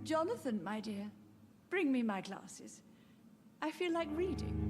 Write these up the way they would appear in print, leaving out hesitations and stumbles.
Jonathan, my dear, bring me my glasses. I feel like reading.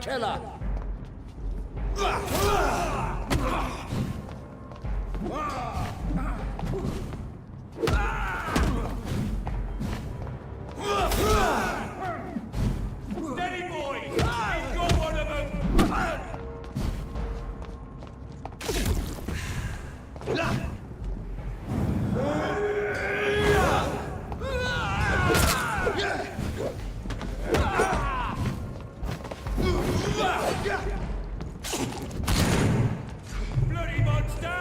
Killer! Steady, boy! He's got one of them! Bloody monster!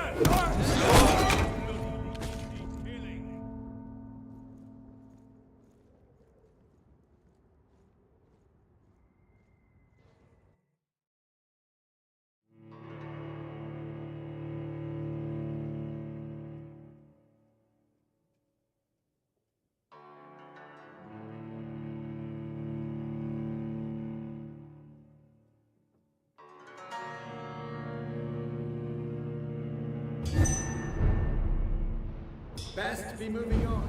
Best be moving on.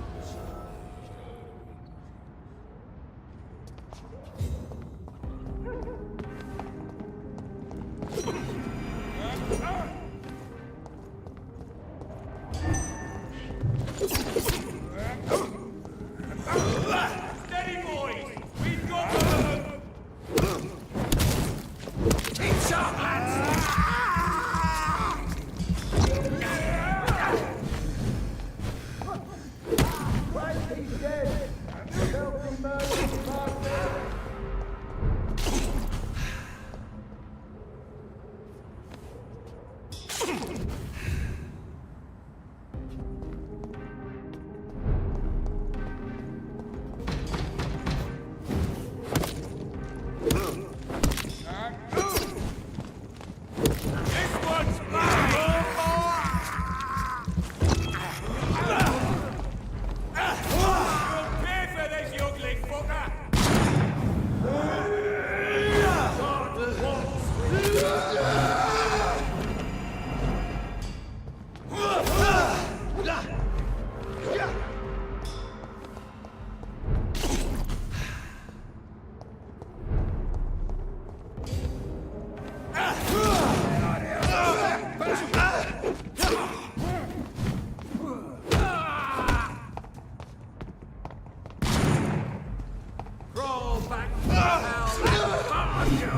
Steady, boys! We've got one of them! Keep sharp, lads! He's dead! Filthy murder bastard! This one's mine! Prepare for this, you ugly fucker! Crawl back to hell and find you!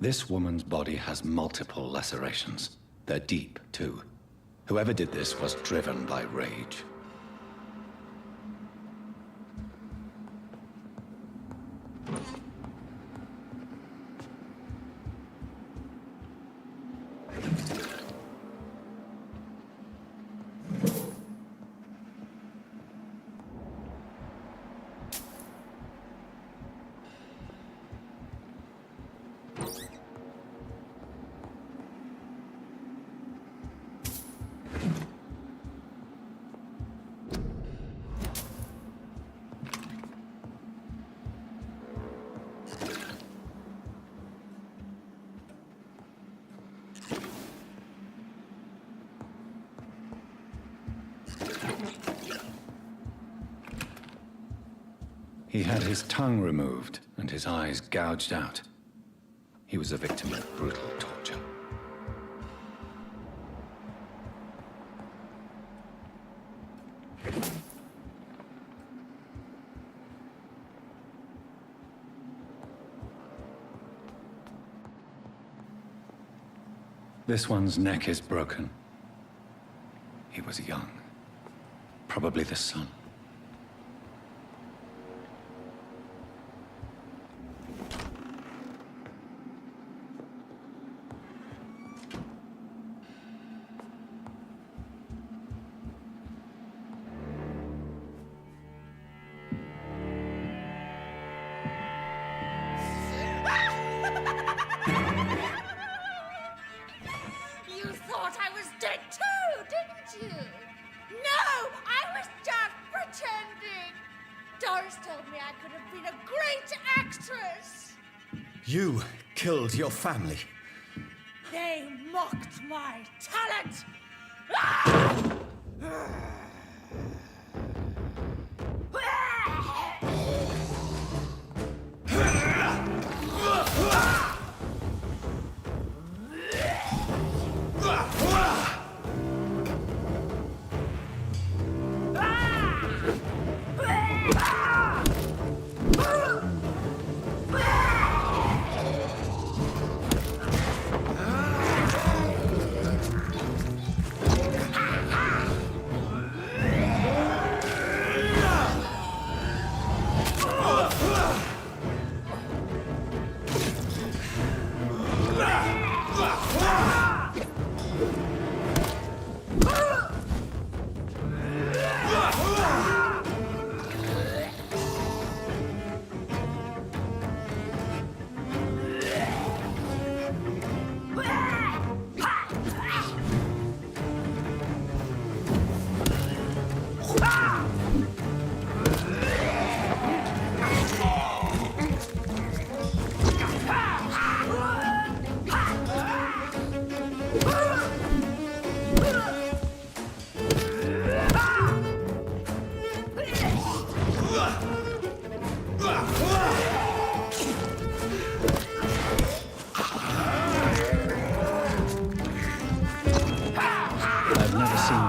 This woman's body has multiple lacerations. They're deep, too. Whoever did this was driven by rage. He had his tongue removed and his eyes gouged out. He was a victim of brutal torture. This one's neck is broken. He was young. Probably the son. You thought I was dead too, didn't you? No, I was just pretending. Doris told me I could have been a great actress. You killed your family. They mocked my talent.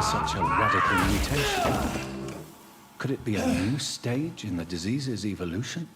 Such a radical mutation. Could it be a new stage in the disease's evolution?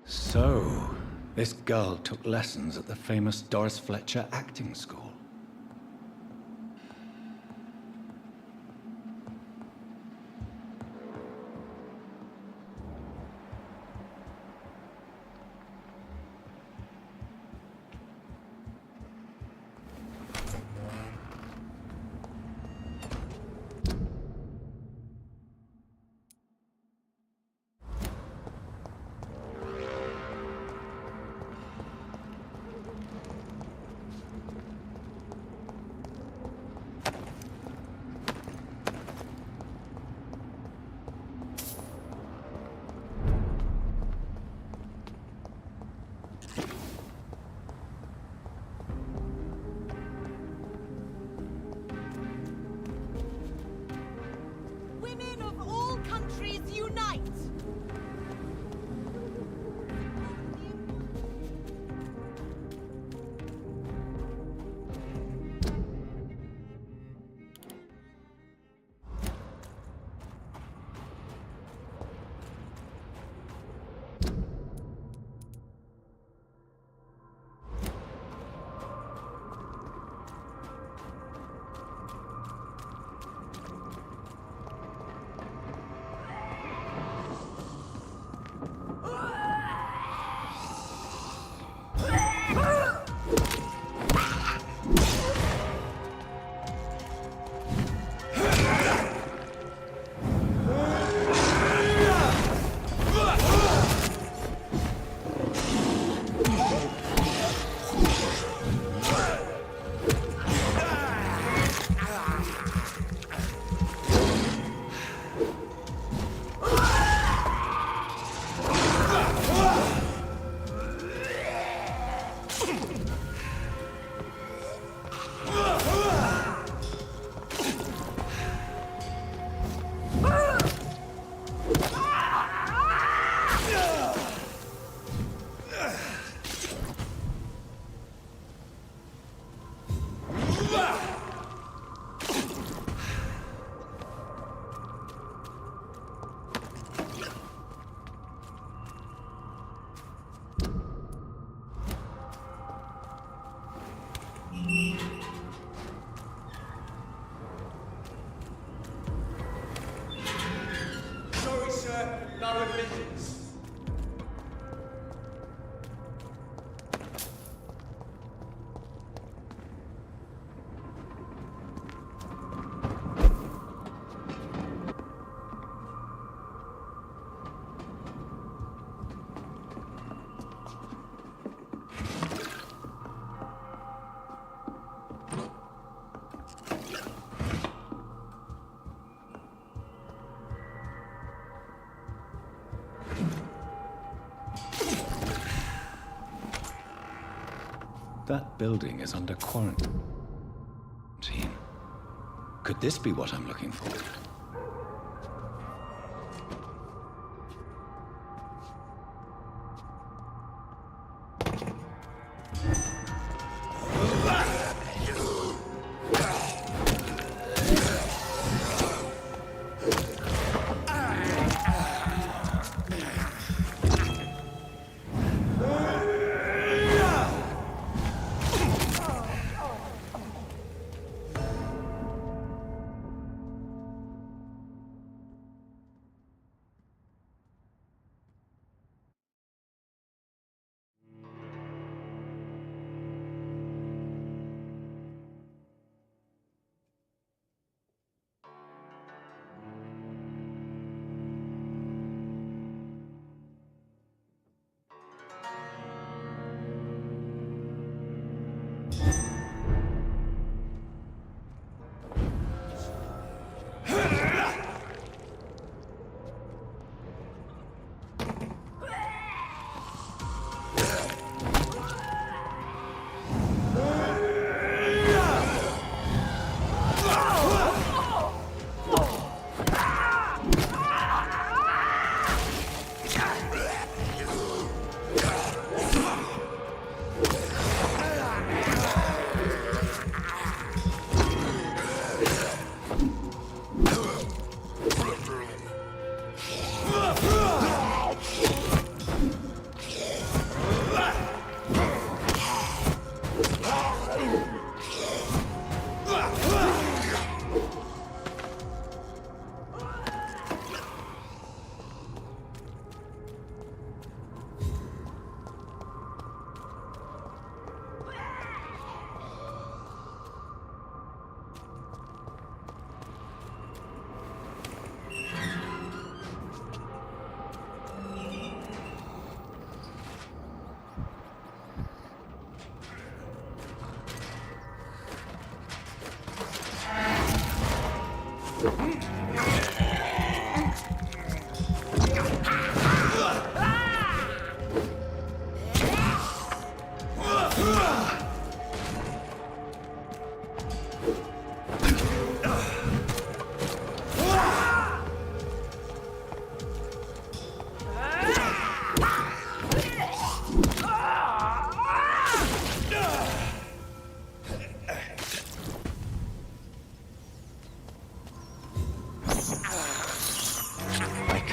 So, this girl took lessons at the famous Doris Fletcher acting school. countries unite! Sorry, sir. No admittance. That building is under quarantine. Could this be what I'm looking for?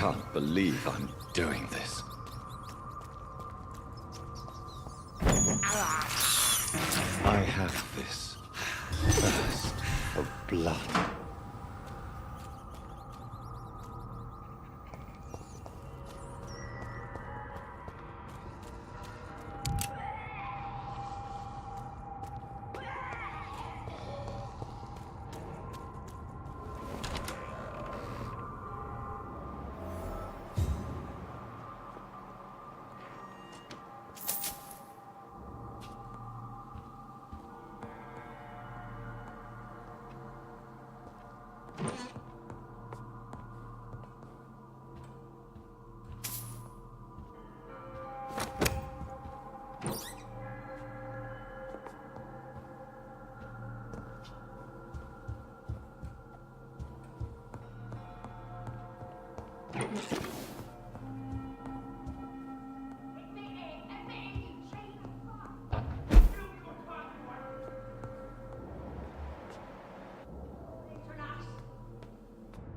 can't believe I'm doing this. I have this thirst for blood.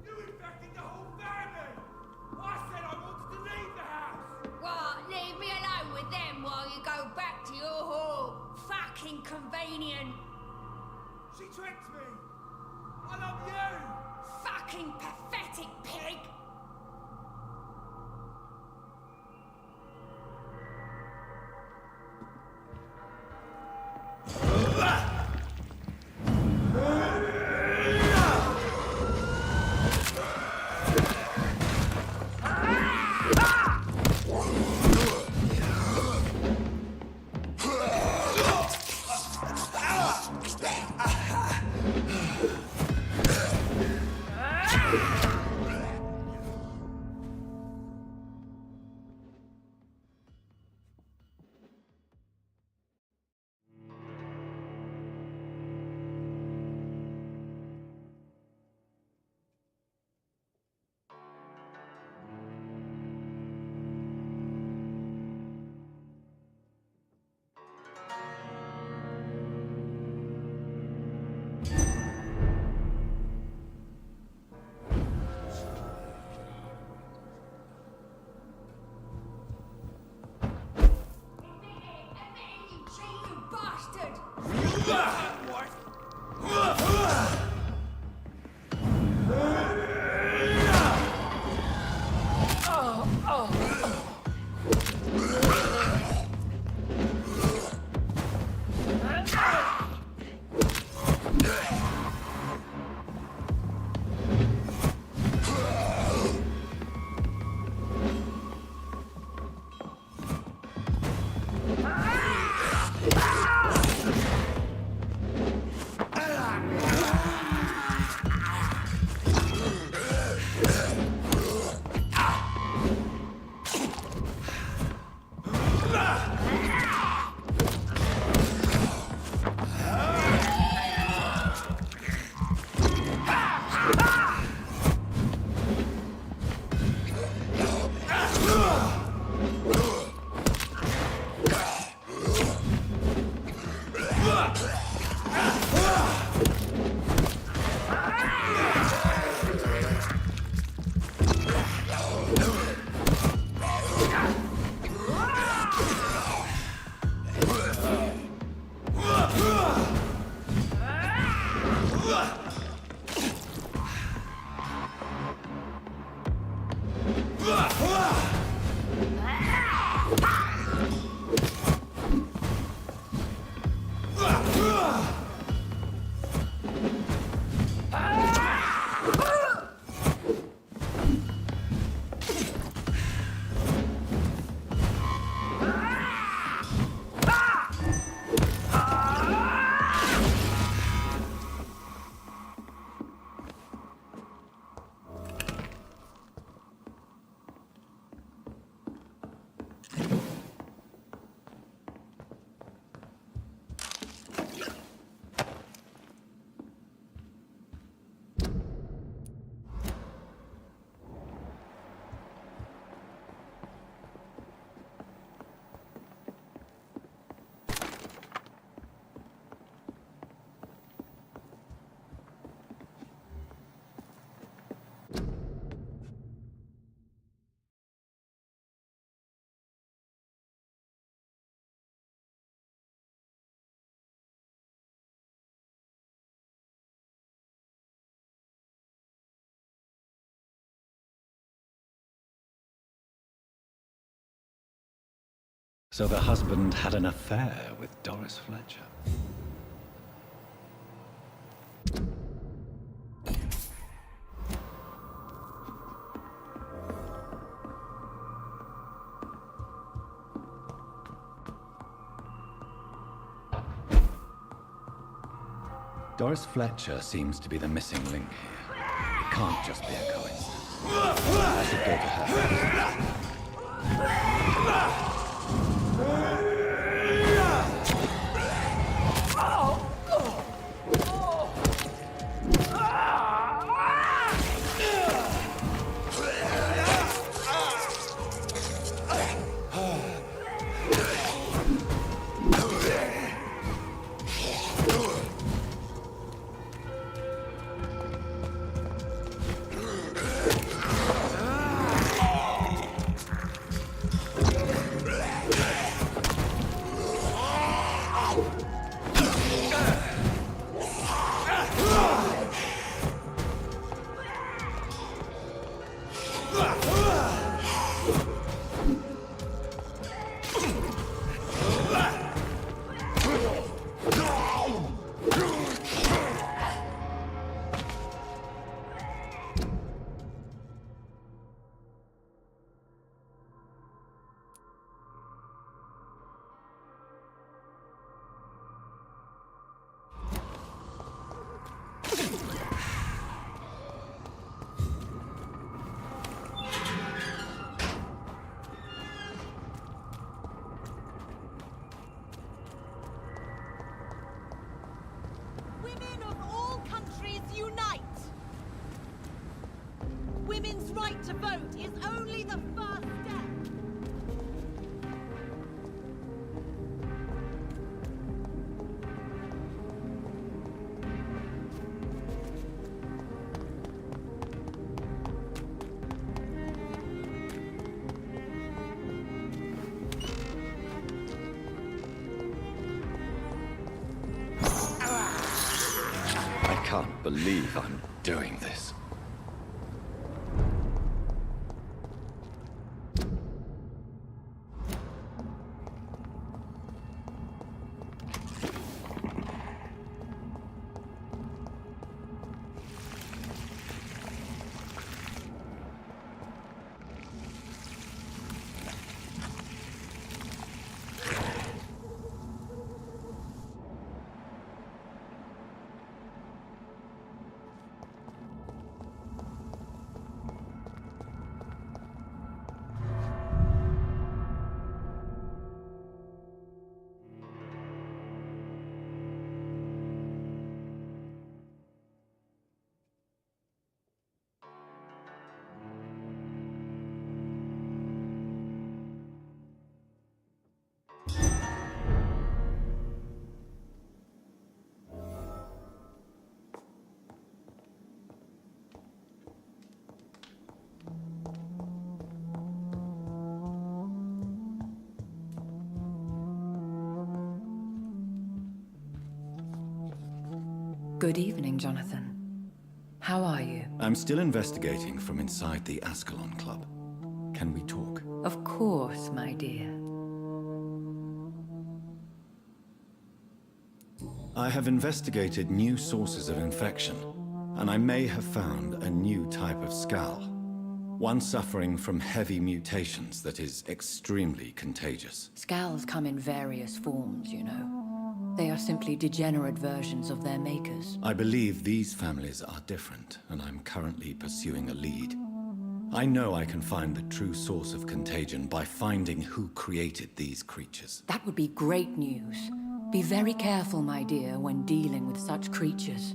You infected the whole family! I said I wanted to leave the house! What? Leave me alone with them while you go back to your home. Fucking convenient. She tricked me! I love you! Fucking pathetic pig. So the husband had an affair with Doris Fletcher. Doris Fletcher seems to be the missing link here. It can't just be a coincidence. I should go to her first. Women of all countries unite! Women's right to vote is only the first step. I can't believe I'm doing this. Good evening, Jonathan. How are you? I'm still investigating from inside the Ascalon Club. Can we talk? Of course, my dear. I have investigated new sources of infection, and I may have found a new type of skull. One suffering from heavy mutations that is extremely contagious. Scowls come in various forms, you know. They are simply degenerate versions of their makers. I believe these families are different, and I'm currently pursuing a lead. I know I can find the true source of contagion by finding who created these creatures. That would be great news. Be very careful, my dear, when dealing with such creatures.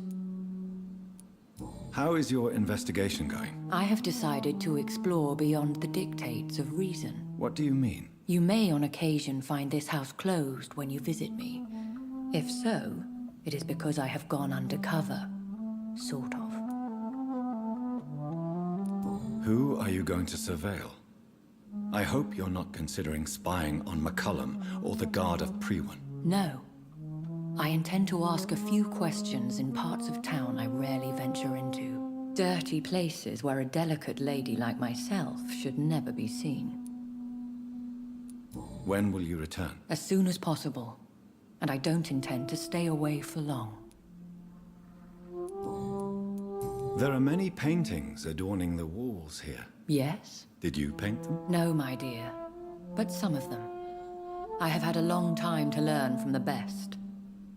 How is your investigation going? I have decided to explore beyond the dictates of reason. What do you mean? You may on occasion find this house closed when you visit me. If so, it is because I have gone undercover. Sort of. Who are you going to surveil? I hope you're not considering spying on McCullum or the Guard of Prewan. No. I intend to ask a few questions in parts of town I rarely venture into. Dirty places where a delicate lady like myself should never be seen. When will you return? As soon as possible. And I don't intend to stay away for long. There are many paintings adorning the walls here. Yes? Did you paint them? No, my dear. But some of them. I have had a long time to learn from the best.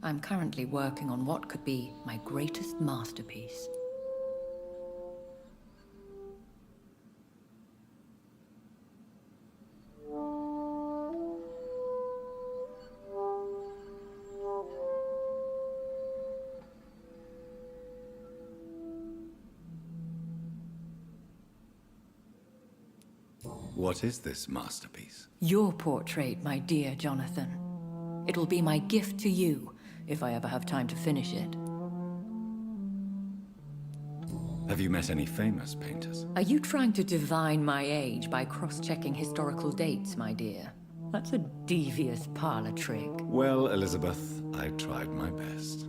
I'm currently working on what could be my greatest masterpiece. What is this masterpiece? Your portrait, my dear Jonathan. It will be my gift to you, if I ever have time to finish it. Have you met any famous painters? Are you trying to divine my age by cross-checking historical dates, my dear? That's a devious parlor trick. Well, Elizabeth, I tried my best.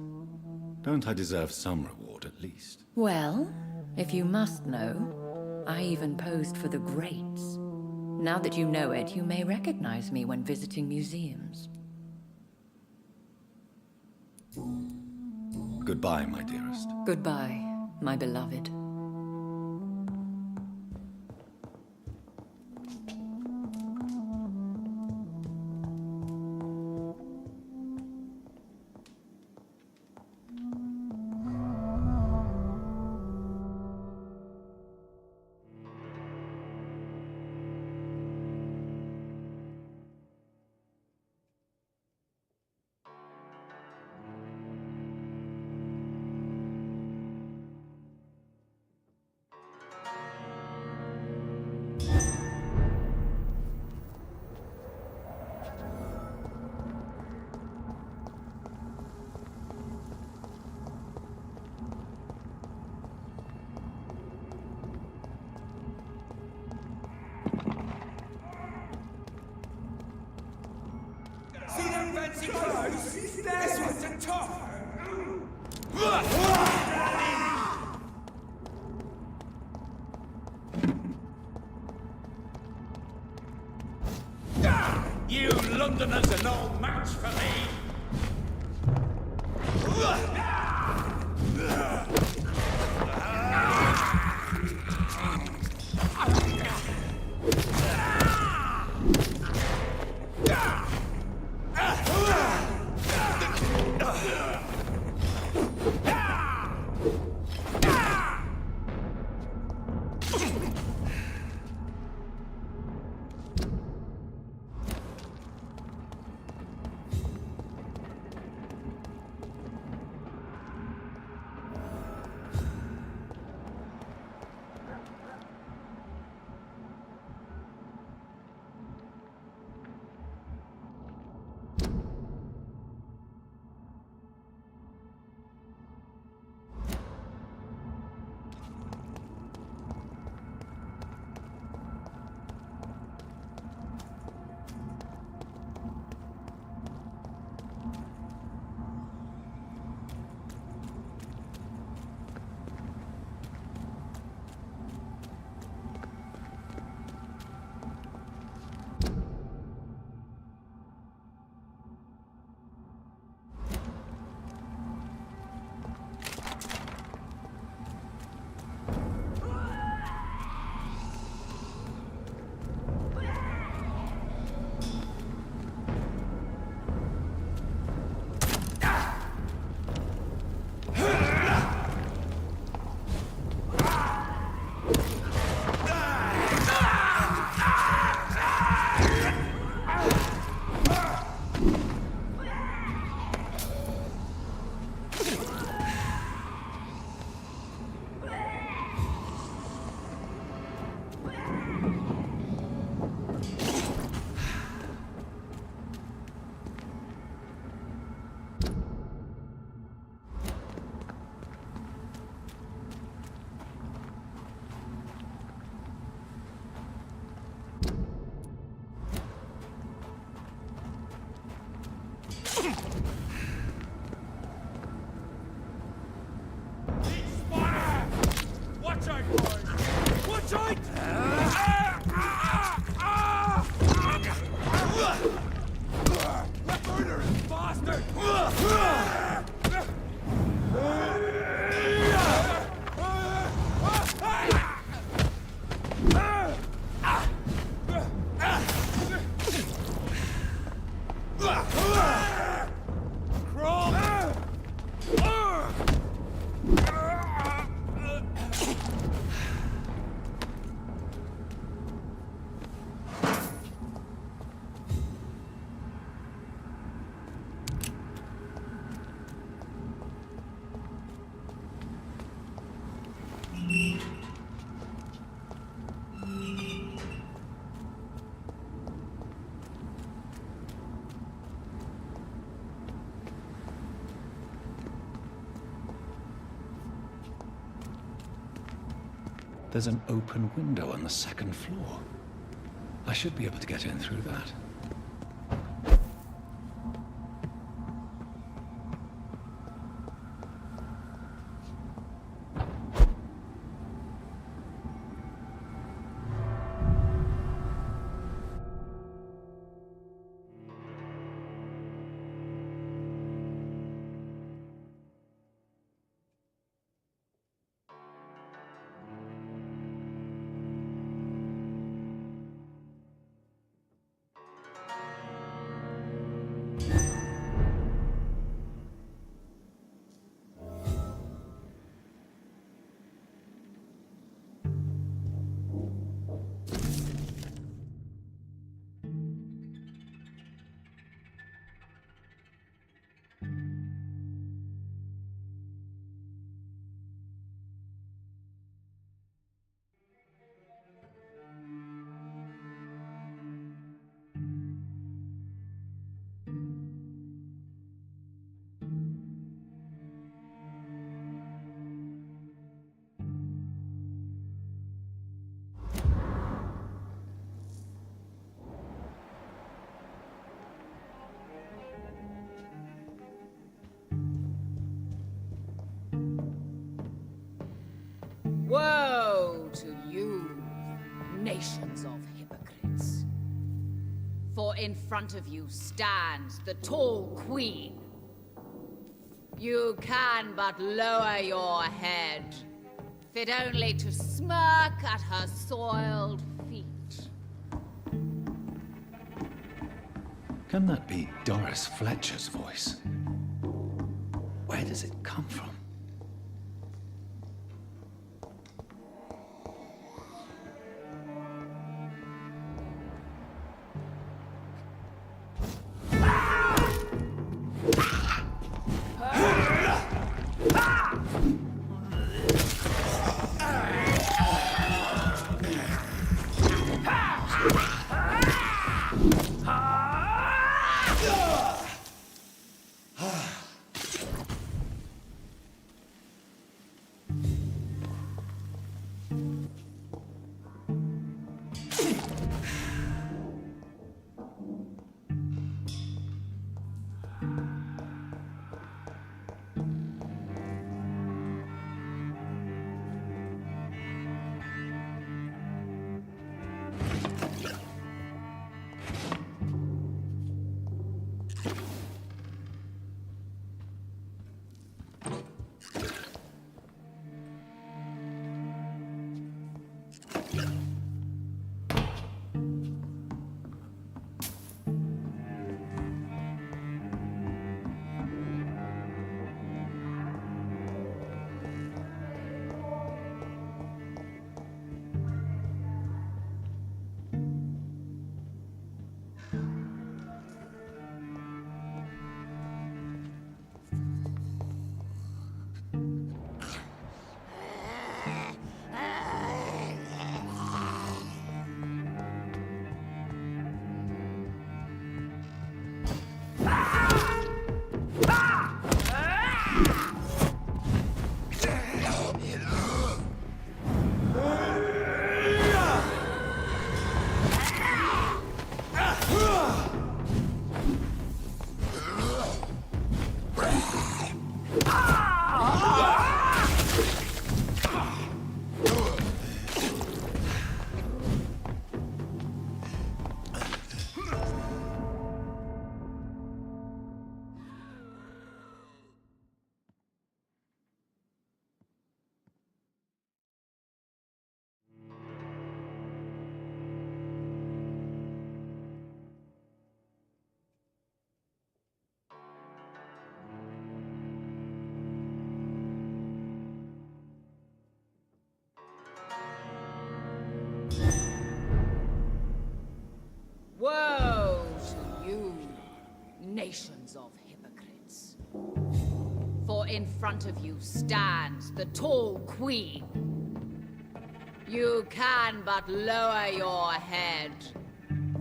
Don't I deserve some reward at least? Well, if you must know, I even posed for the greats. Now that you know it, you may recognize me when visiting museums. Goodbye, my dearest. Goodbye, my beloved. See them fancy clothes? This one's a top! You Londoners are no match for me! Watch out, boys! Watch out! There's an open window on the second floor. I should be able to get in through that. Woe to you, nations of hypocrites. For in front of you stands the tall queen. You can but lower your head, fit only to smirk at her soiled feet. Can that be Doris Fletcher's voice? Where does it come from? Woe to you, nations of hypocrites. For in front of you stands the tall queen. You can but lower your head,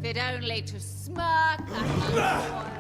fit only to smirk at her spoil.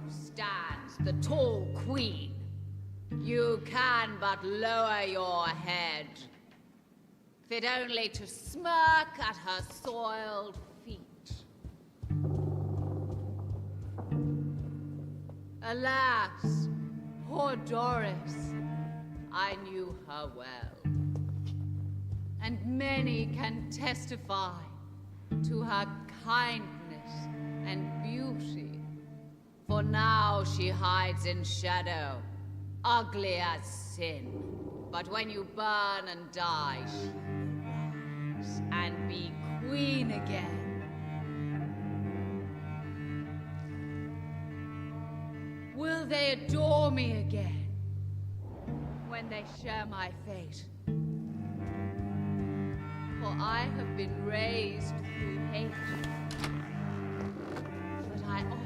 Stands the tall queen. You can but lower your head, fit only to smirk at her soiled feet. Alas, poor Doris, I knew her well. and many can testify to her kindness and beauty. For now she hides in shadow, ugly as sin. But when you burn and die, she will rise and be queen again. Will they adore me again when they share my fate? For I have been raised through hate, but I offer.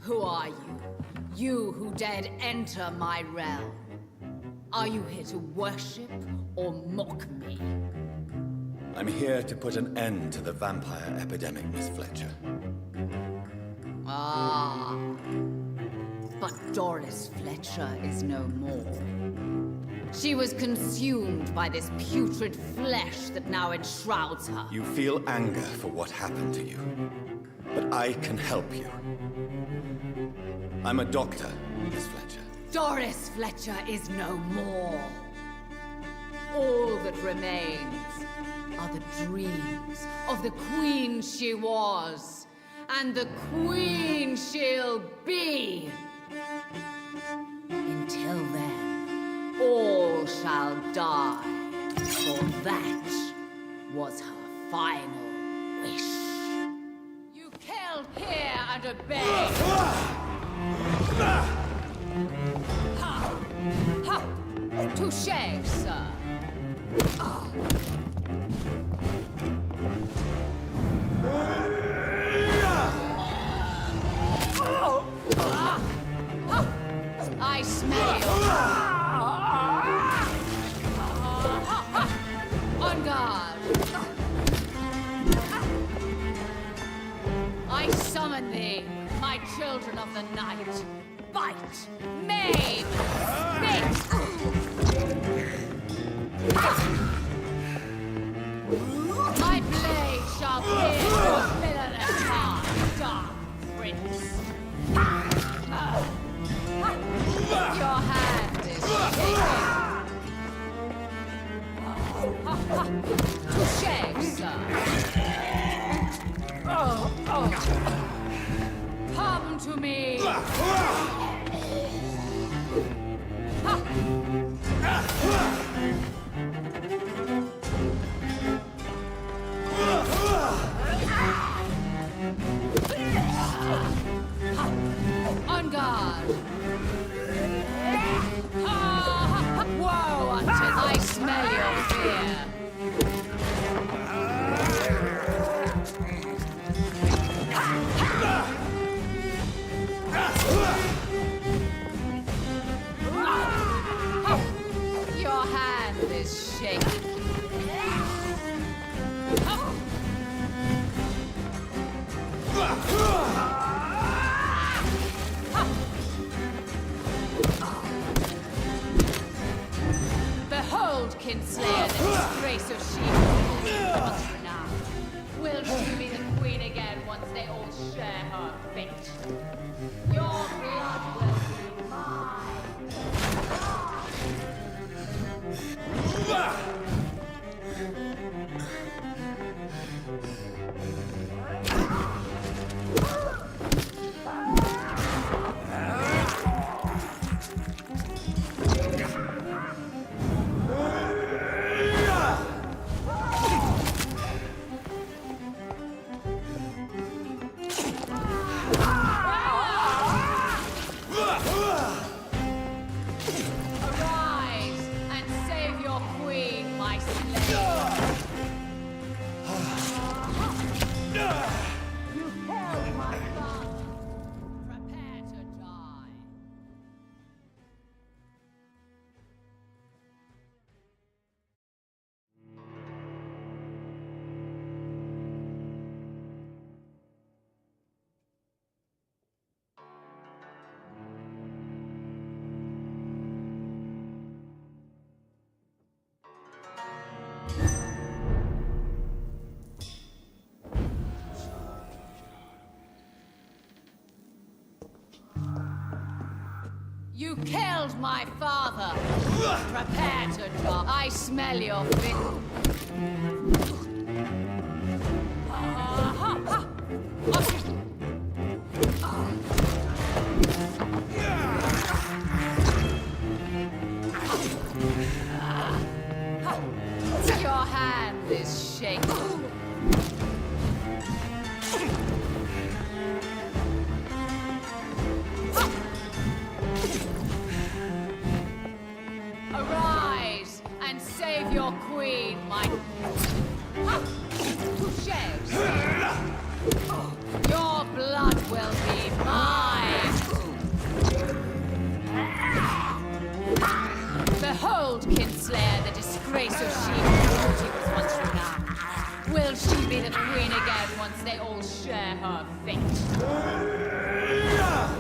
Who are you? You who dared enter my realm. Are you here to worship or mock me? I'm here to put an end to the vampire epidemic, Miss Fletcher. Ah. But Doris Fletcher is no more. She was consumed by this putrid flesh that now enshrouds her. You feel anger for what happened to you, but I can help you. I'm a doctor, Miss Fletcher. Doris Fletcher is no more. All that remains are the dreams of the queen she was, and the queen she'll be. Until then, all shall die, for that was her final wish. You killed here and obeyed. Touché, sir. I smell you. On guard. I summon thee, my children of the night. Bite, maim, spit. My blade shall pierce your villainous heart, dark prince. Your hand is shaking. Touché, sir. Come to me. On guard. Woe unto I smell your fear. Your hand is shaking. Behold, Kinslayer, the disgrace of she-hulk for now. Will she be the queen again once they all share her fate? Your blood will be mine. Arise and save your queen, my slave. You killed my son. Prepare to die. You killed my father. Prepare to die. I smell your feet. Your hand is shaking. Arise and save your queen, my... Touche! Your blood will be mine! Behold, Kinslayer, the disgrace of she was once renowned. Will she be the queen again once they all share her fate?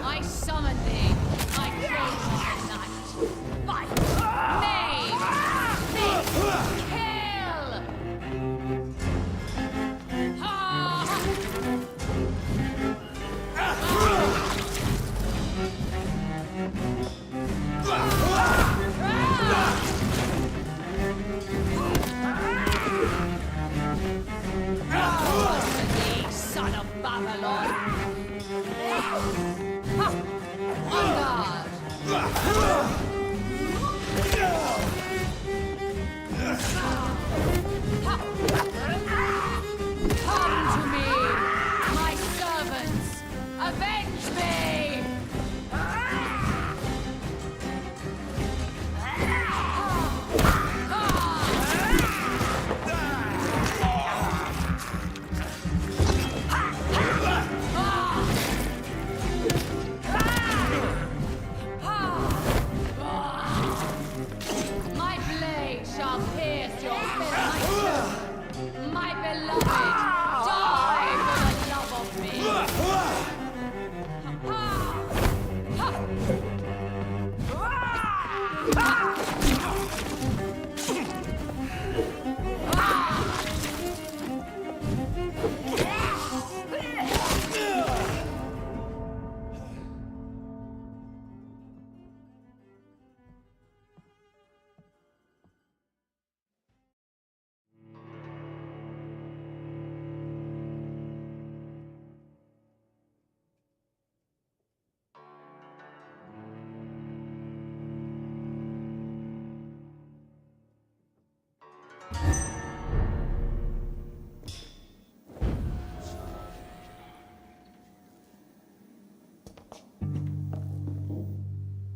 I summon thee, my chosen knight. Fight! Name! Think! Kill! Thee, son of Babylon! On guard! Come to me, my servants! Avenge me! My blade shall pierce your fist, my beloved! Die for the love of me!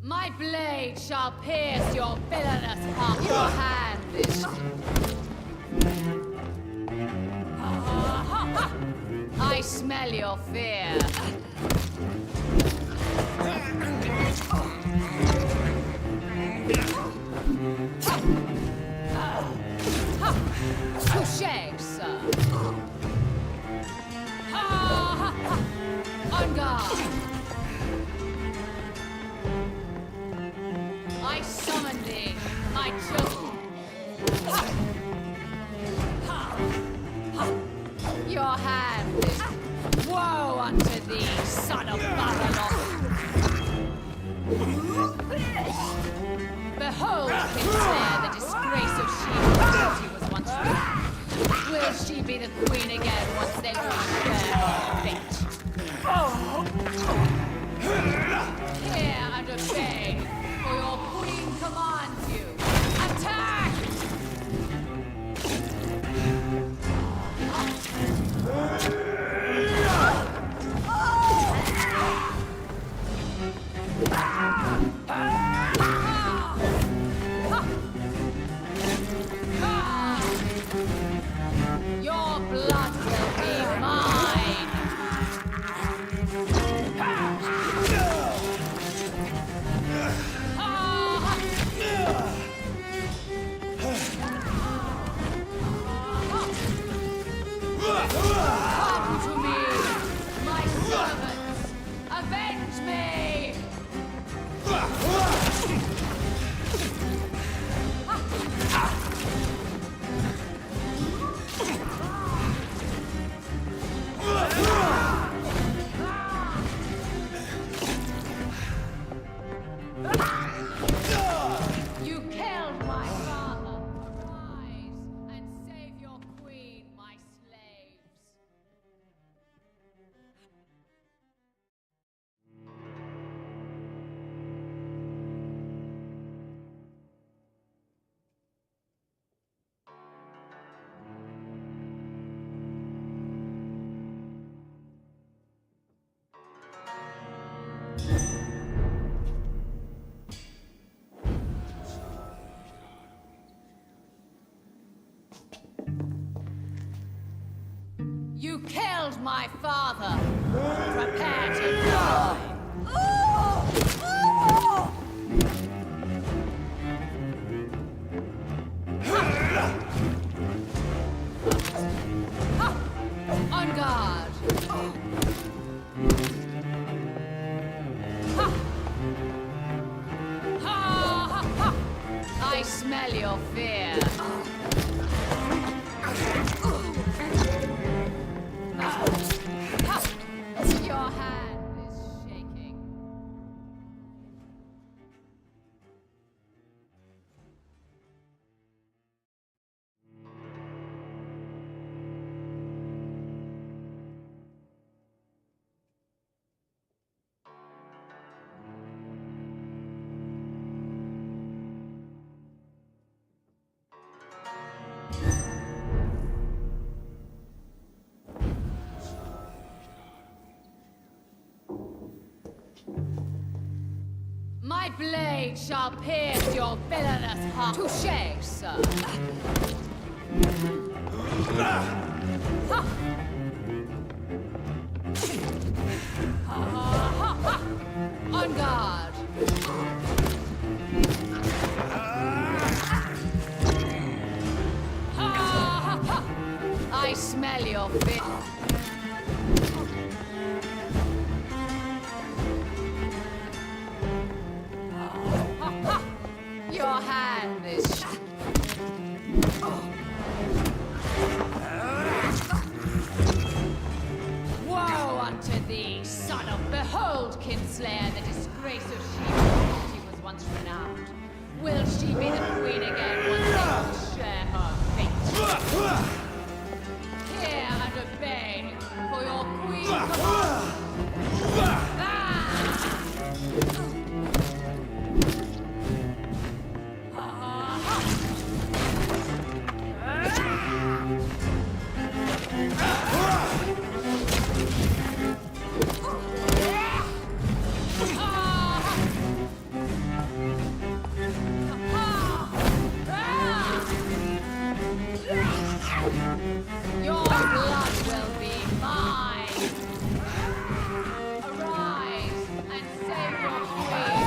My blade shall pierce your villainous heart. Your hand is... I smell your fear. Touché, sir. On guard. I summon thee, my children. Your hand is... Woe unto thee, son of Babylon! Behold, Kinslayer, the disgrace of she was once renowned. Will she be the queen again once they all share her fate? Hear and obey, for your queen commands you. Attack! Your blood will be mine! You killed my father. Arise and save your queen, my slaves. You killed my father. Prepare to die. On guard. I smell your fear. Your hand is shaking. My blade shall pierce your villainous heart. Touché, sir. On guard. I smell your fear. Your hand is woe unto thee, son of behold, Kinslayer, the disgrace of she was once renowned. Will she be the queen again once they will share her fate? Hear and obey, for your queen commands. Your blood will be mine. Arise and save your queen.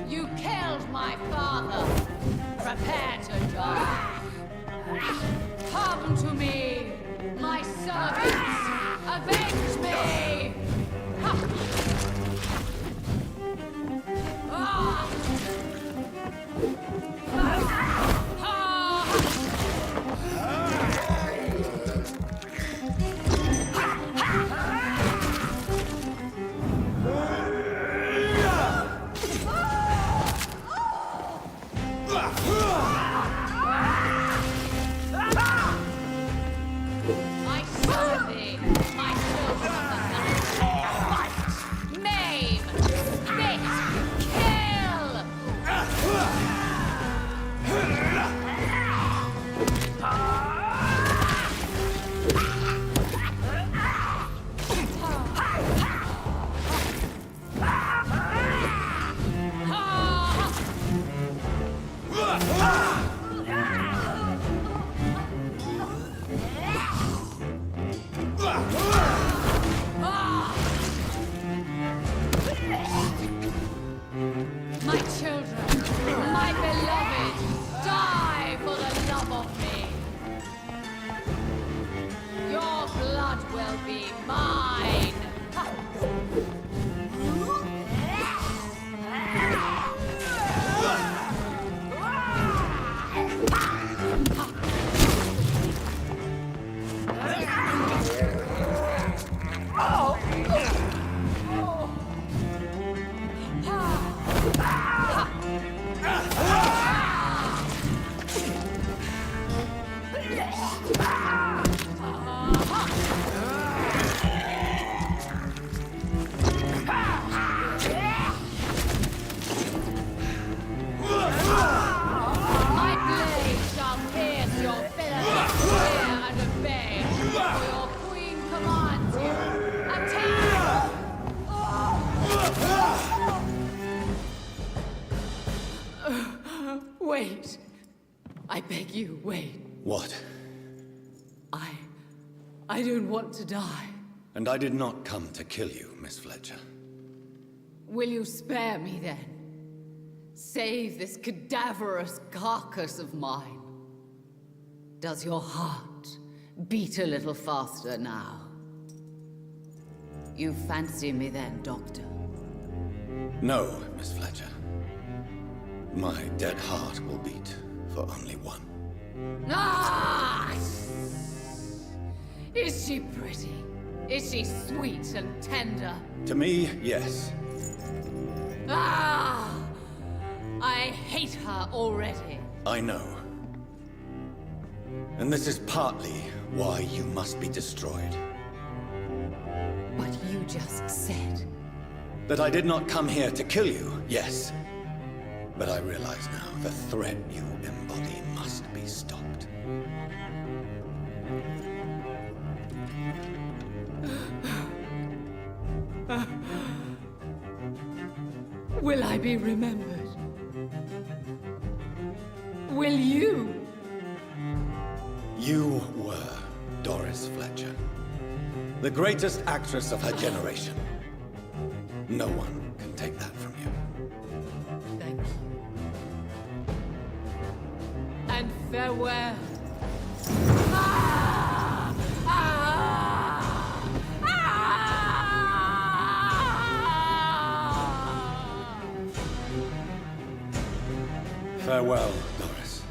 You killed my father. Prepare to die. Come to me, my servants. Avenge me. I serve thee, my children of the night. Fight, maim, spit, kill! My children, my beloved, die for the love of me. Your blood will be mine. My blade shall pierce your villainous fear and obey, for your queen commands you. Attack! Wait. I beg you, wait. What? I don't want to die. And I did not come to kill you, Miss Fletcher. Will you spare me then? Save this cadaverous carcass of mine. Does your heart beat a little faster now? You fancy me then, Doctor? No, Miss Fletcher. My dead heart will beat for only one. Ah! Is she pretty? Is she sweet and tender? To me, yes. Ah! I hate her already. I know. And this is partly why you must be destroyed. But you just said... That I did not come here to kill you, yes. But I realize now the threat you embody must be stopped. Will I be remembered? Will you? You were Doris Fletcher. The greatest actress of her generation. No one can take that from you. Thank you. And farewell. Ah! Ah! Ah! Farewell, Doris.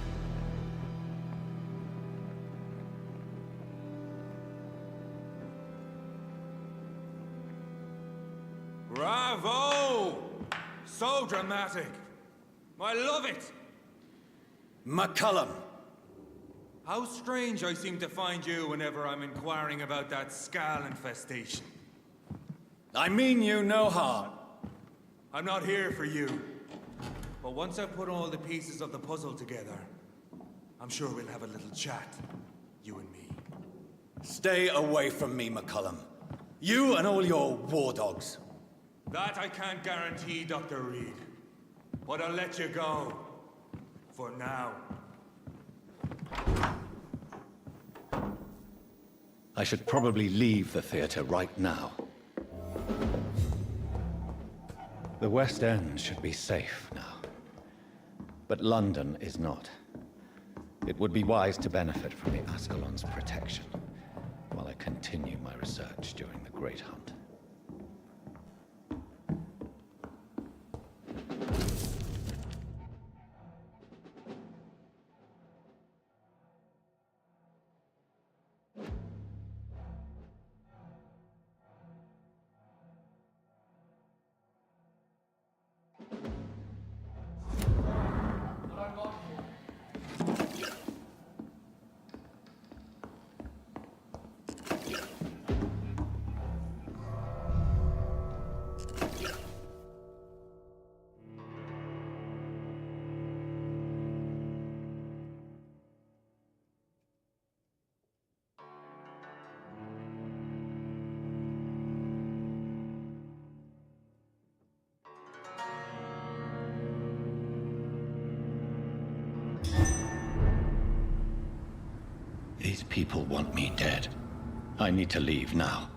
Bravo! So dramatic. I love it. McCullum! How strange I seem to find you whenever I'm inquiring about that Skal infestation. I mean you no harm. I'm not here for you. But once I've put all the pieces of the puzzle together, I'm sure we'll have a little chat, you and me. Stay away from me, McCullum. You and all your war dogs. That I can't guarantee, Dr. Reed. But I'll let you go. For now. I should probably leave the theater right now. The West End should be safe now. But London is not. It would be wise to benefit from the Ascalon's protection, while I continue my research during the Great Hunt. These people want me dead. I need to leave now.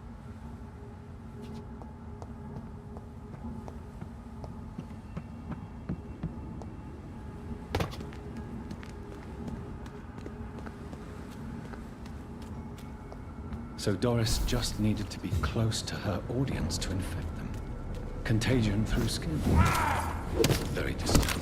So Doris just needed to be close to her audience to infect them. Contagion through skin. Very disturbing.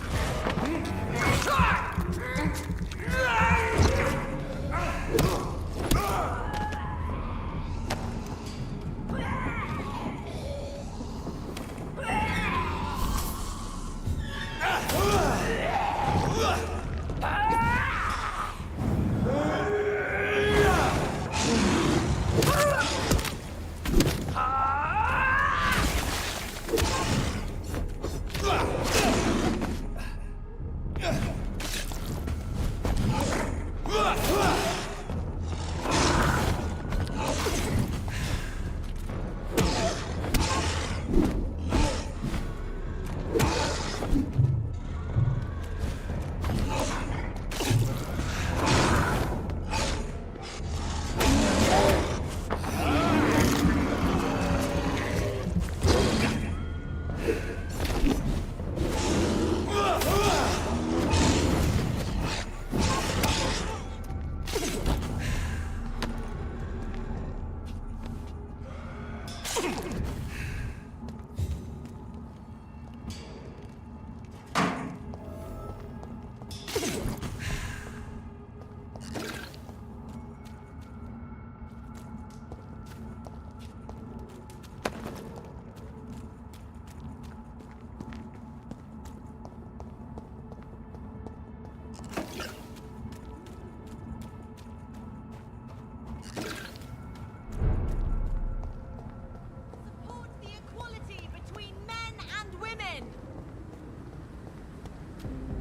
Support the equality between men and women.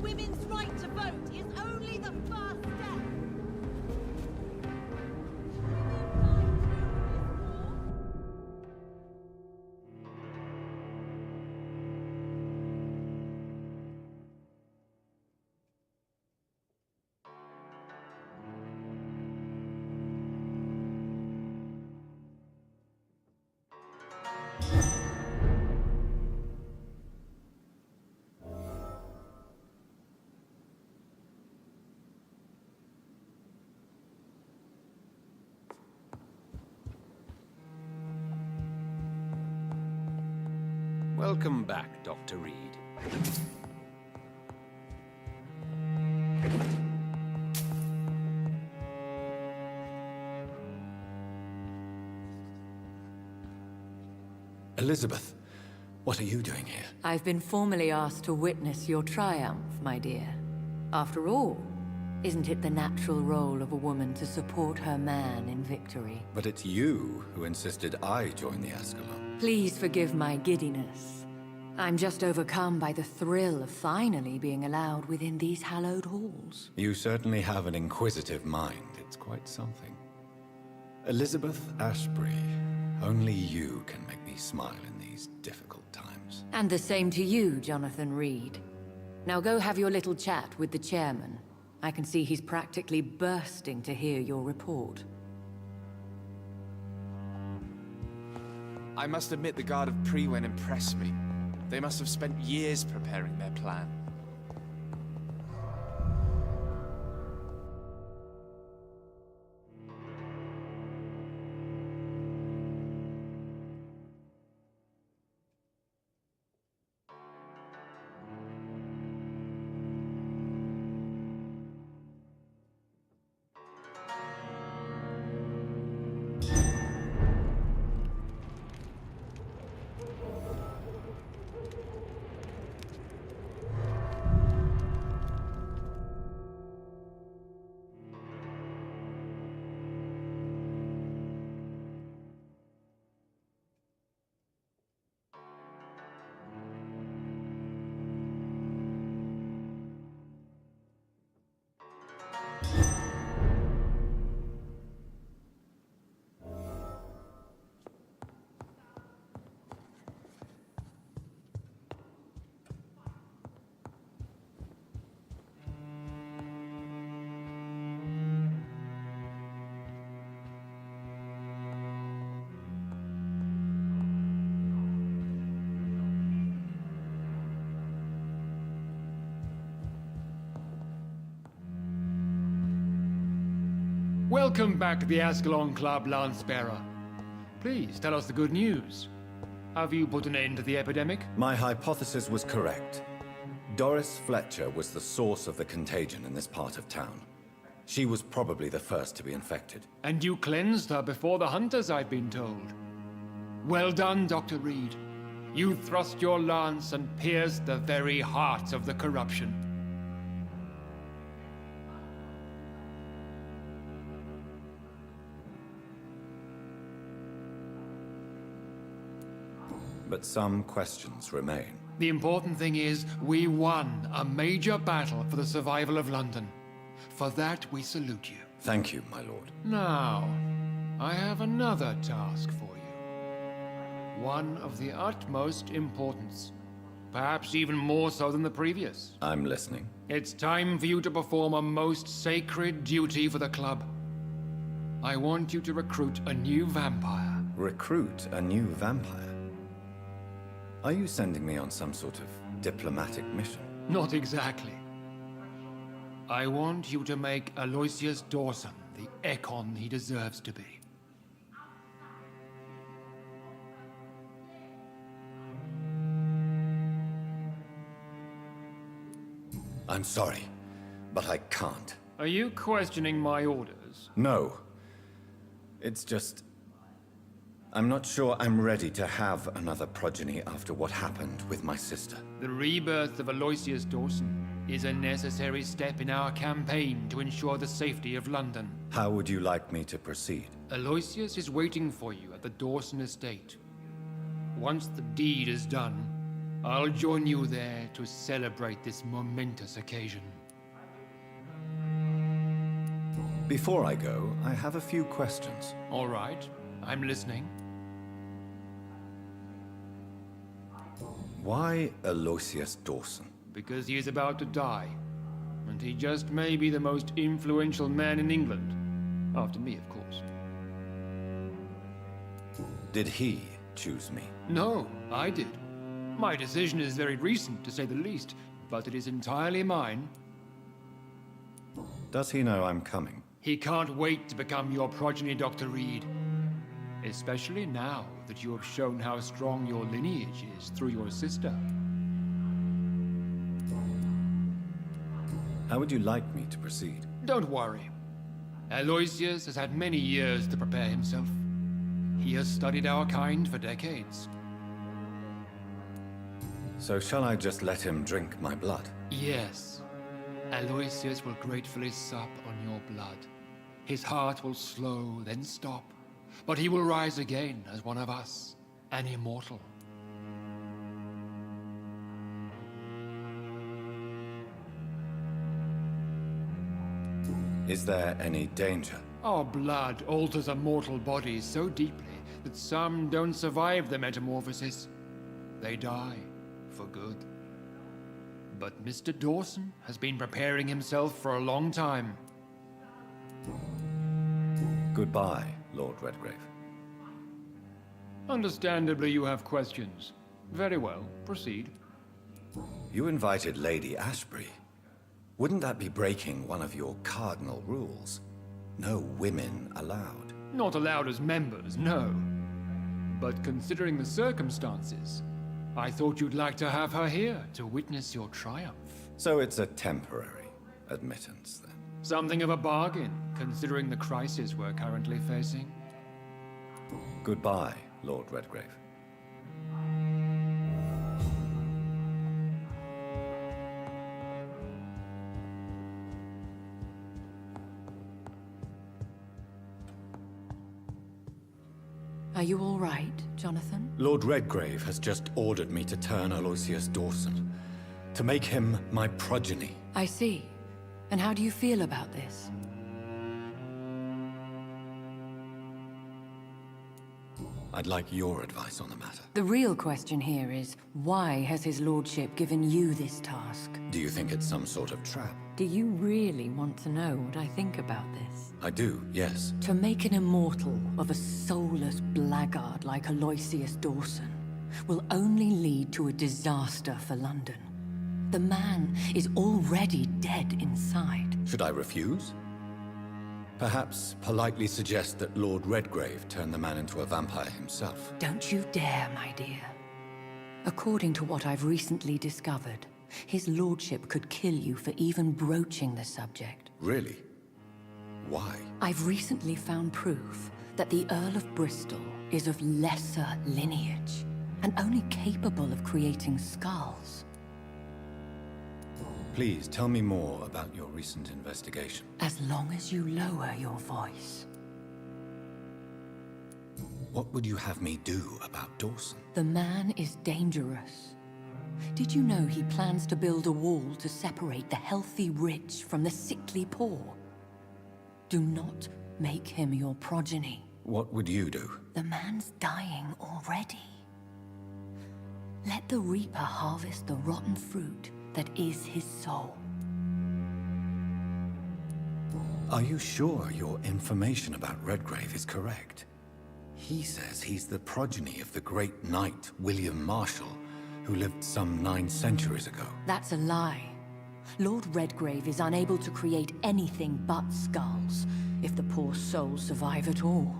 Women's right to vote is only the first step. Welcome back, Dr. Reed. Elizabeth, what are you doing here? I've been formally asked to witness your triumph, my dear. After all, isn't it the natural role of a woman to support her man in victory? But it's you who insisted I join the Ascalon. Please forgive my giddiness. I'm just overcome by the thrill of finally being allowed within these hallowed halls. You certainly have an inquisitive mind. It's quite something. Elizabeth Ashbury, only you can make me smile in these difficult times. And the same to you, Jonathan Reed. Now go have your little chat with the chairman. I can see he's practically bursting to hear your report. I must admit the Guard of Priwen impressed me. They must have spent years preparing their plan. Welcome back to the Ascalon Club, Lance-Bearer. Please, tell us the good news. Have you put an end to the epidemic? My hypothesis was correct. Doris Fletcher was the source of the contagion in this part of town. She was probably the first to be infected. And you cleansed her before the hunters, I've been told. Well done, Dr. Reed. You thrust your lance and pierced the very heart of the corruption. But some questions remain. The important thing is, we won a major battle for the survival of London. For that, we salute you. Thank you, my lord. Now, I have another task for you. One of the utmost importance. Perhaps even more so than the previous. I'm listening. It's time for you to perform a most sacred duty for the club. I want you to recruit a new vampire. Recruit a new vampire? Are you sending me on some sort of diplomatic mission? Not exactly. I want you to make Aloysius Dawson the Ekon he deserves to be. I'm sorry, but I can't. Are you questioning my orders? No. It's just... I'm not sure I'm ready to have another progeny after what happened with my sister. The rebirth of Aloysius Dawson is a necessary step in our campaign to ensure the safety of London. How would you like me to proceed? Aloysius is waiting for you at the Dawson estate. Once the deed is done, I'll join you there to celebrate this momentous occasion. Before I go, I have a few questions. All right, I'm listening. Why Aloysius Dawson? Because he is about to die. And he just may be the most influential man in England. After me, of course. Did he choose me? No, I did. My decision is very recent, to say the least, but it is entirely mine. Does he know I'm coming? He can't wait to become your progeny, Dr. Reed. Especially now that you have shown how strong your lineage is through your sister. How would you like me to proceed? Don't worry. Aloysius has had many years to prepare himself. He has studied our kind for decades. So shall I just let him drink my blood? Yes. Aloysius will gratefully sup on your blood. His heart will slow, then stop. But he will rise again as one of us, an immortal. Is there any danger? Our blood alters a mortal body so deeply that some don't survive the metamorphosis. They die for good. But Mr. Dawson has been preparing himself for a long time. Goodbye, Lord Redgrave. Understandably, you have questions. Very well, proceed. You invited Lady Ashbury. Wouldn't that be breaking one of your cardinal rules? No women allowed. Not allowed as members, no. But considering the circumstances, I thought you'd like to have her here to witness your triumph. So it's a temporary admittance, then? Something of a bargain, considering the crisis we're currently facing. Goodbye, Lord Redgrave. Are you all right, Jonathan? Lord Redgrave has just ordered me to turn Aloysius Dawson, to make him my progeny. I see. And how do you feel about this? I'd like your advice on the matter. The real question here is, why has his lordship given you this task? Do you think it's some sort of trap? Do you really want to know what I think about this? I do, yes. To make an immortal of a soulless blackguard like Aloysius Dawson will only lead to a disaster for London. The man is already dead inside. Should I refuse? Perhaps politely suggest that Lord Redgrave turned the man into a vampire himself. Don't you dare, my dear. According to what I've recently discovered, his lordship could kill you for even broaching the subject. Really? Why? I've recently found proof that the Earl of Bristol is of lesser lineage, and only capable of creating skulls. Please tell me more about your recent investigation. As long as you lower your voice. What would you have me do about Dawson? The man is dangerous. Did you know he plans to build a wall to separate the healthy rich from the sickly poor? Do not make him your progeny. What would you do? The man's dying already. Let the Reaper harvest the rotten fruit that is his soul. Are you sure your information about Redgrave is correct? He says he's the progeny of the great knight William Marshall, who lived some 9 centuries ago. That's a lie. Lord Redgrave is unable to create anything but skulls, if the poor souls survive at all.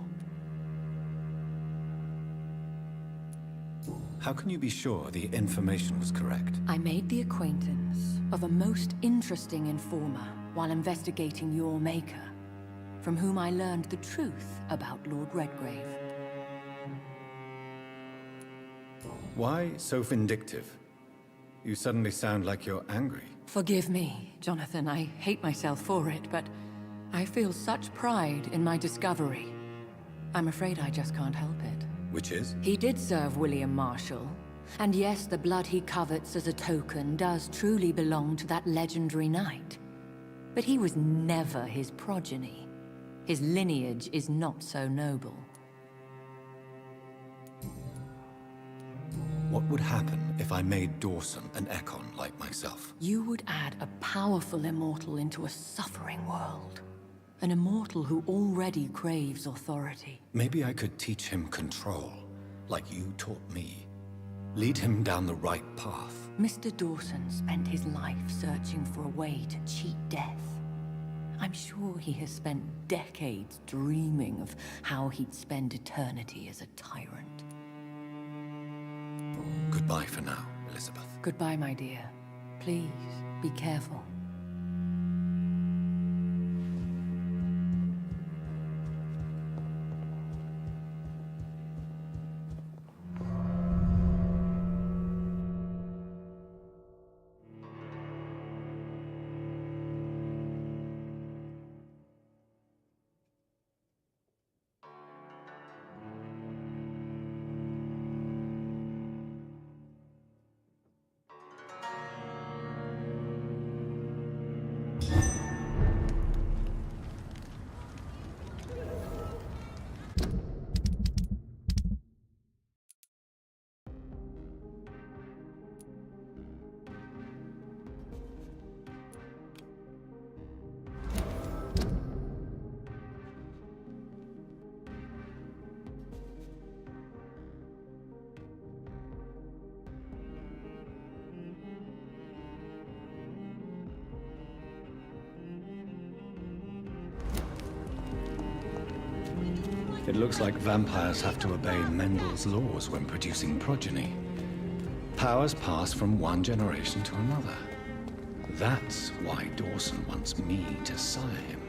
How can you be sure the information was correct? I made the acquaintance of a most interesting informer while investigating your maker, from whom I learned the truth about Lord Redgrave. Why so vindictive? You suddenly sound like you're angry. Forgive me, Jonathan. I hate myself for it, but I feel such pride in my discovery. I'm afraid I just can't help it. Which is? He did serve William Marshall. And yes, the blood he covets as a token does truly belong to that legendary knight. But he was never his progeny. His lineage is not so noble. What would happen if I made Dawson an Ekon like myself? You would add a powerful immortal into a suffering world. An immortal who already craves authority. Maybe I could teach him control, like you taught me. Lead him down the right path. Mr. Dawson spent his life searching for a way to cheat death. I'm sure he has spent decades dreaming of how he'd spend eternity as a tyrant. Goodbye for now, Elizabeth. Goodbye, my dear. Please, be careful. It looks like vampires have to obey Mendel's laws when producing progeny. Powers pass from one generation to another. That's why Dawson wants me to sire him.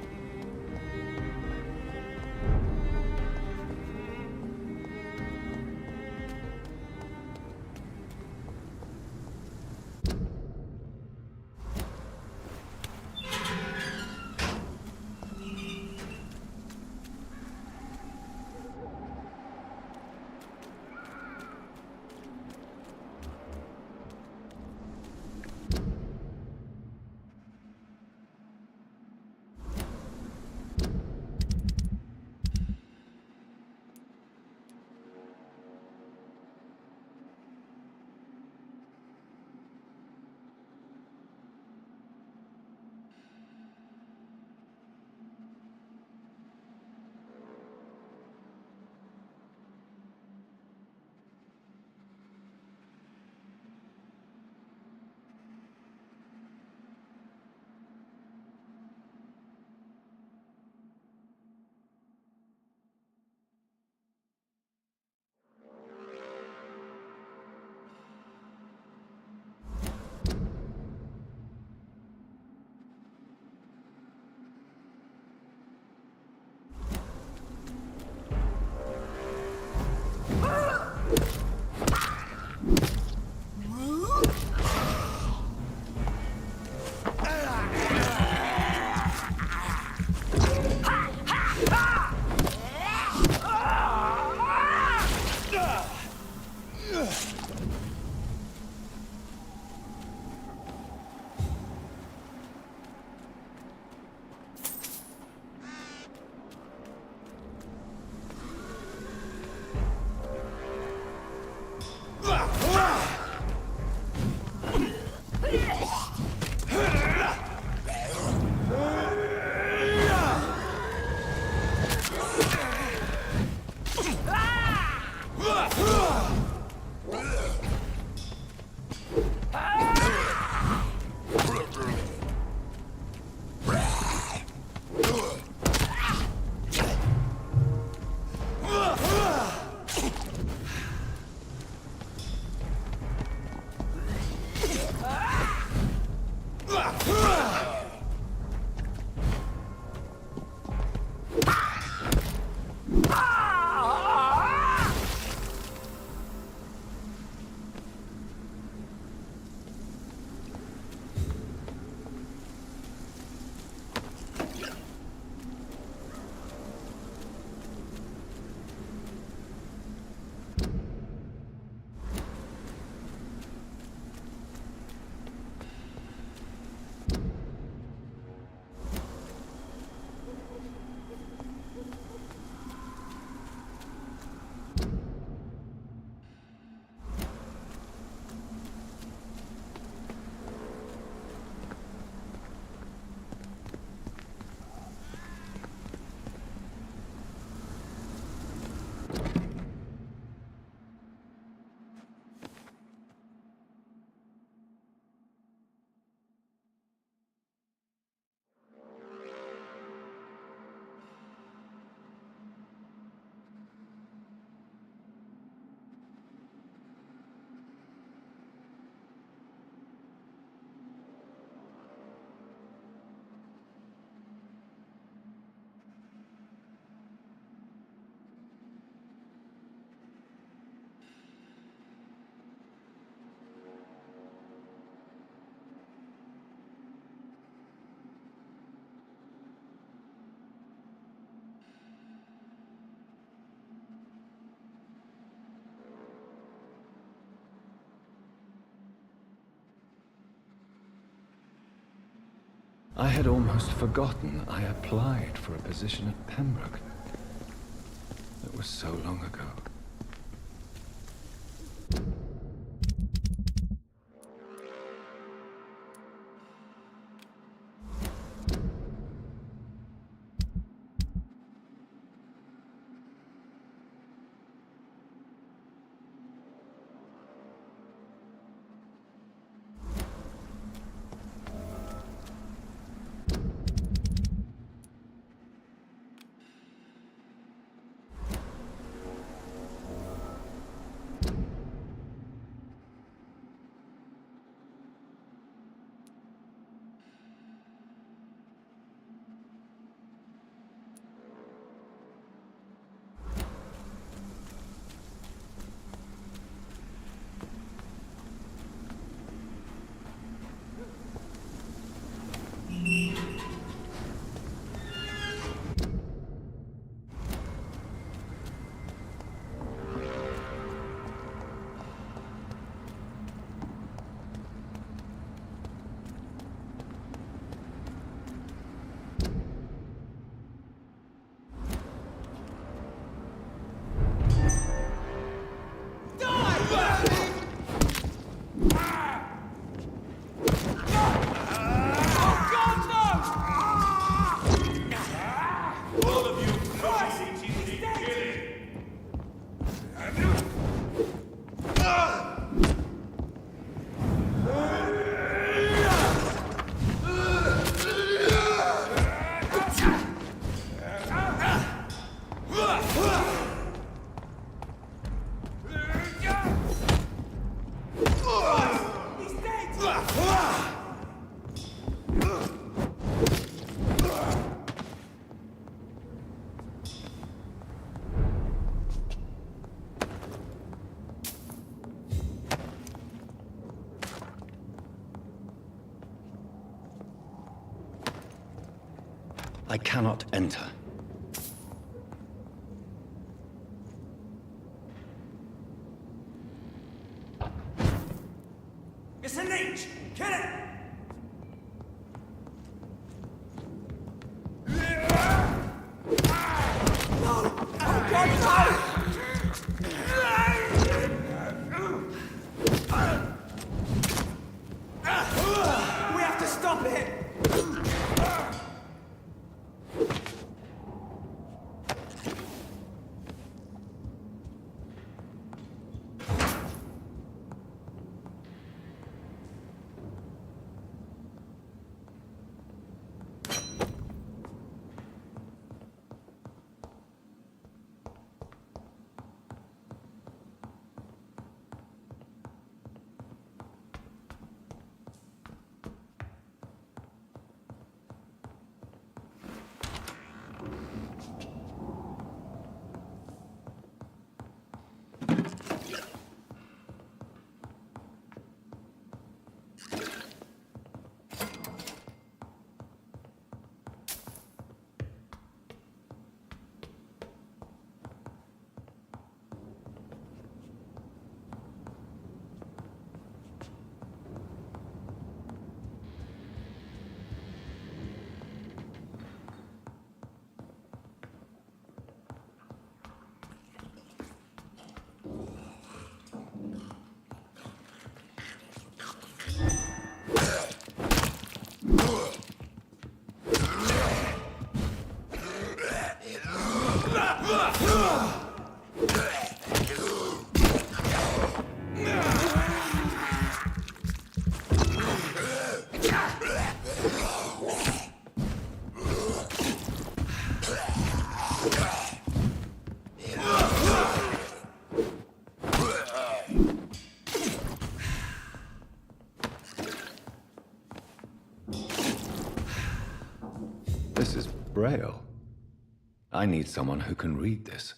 I had almost forgotten I applied for a position at Pembroke. It was so long ago. I cannot enter. It's a leech! Kill it! Stop it! This is Braille. I need someone who can read this.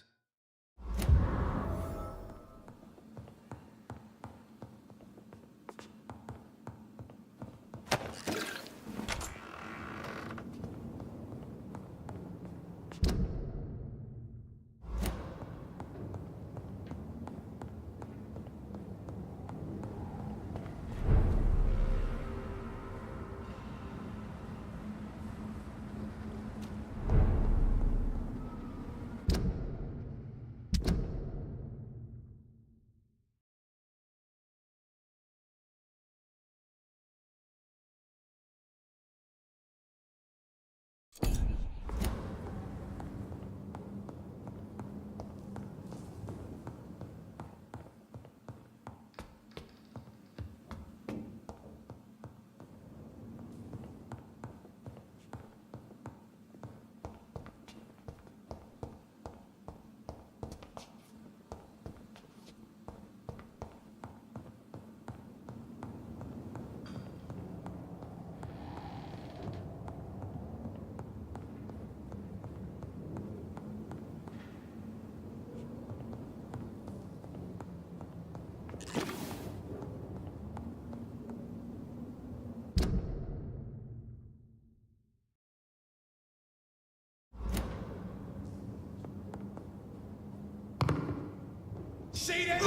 See that?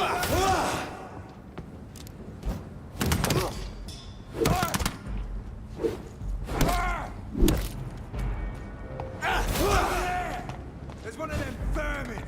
There's one of them vermin.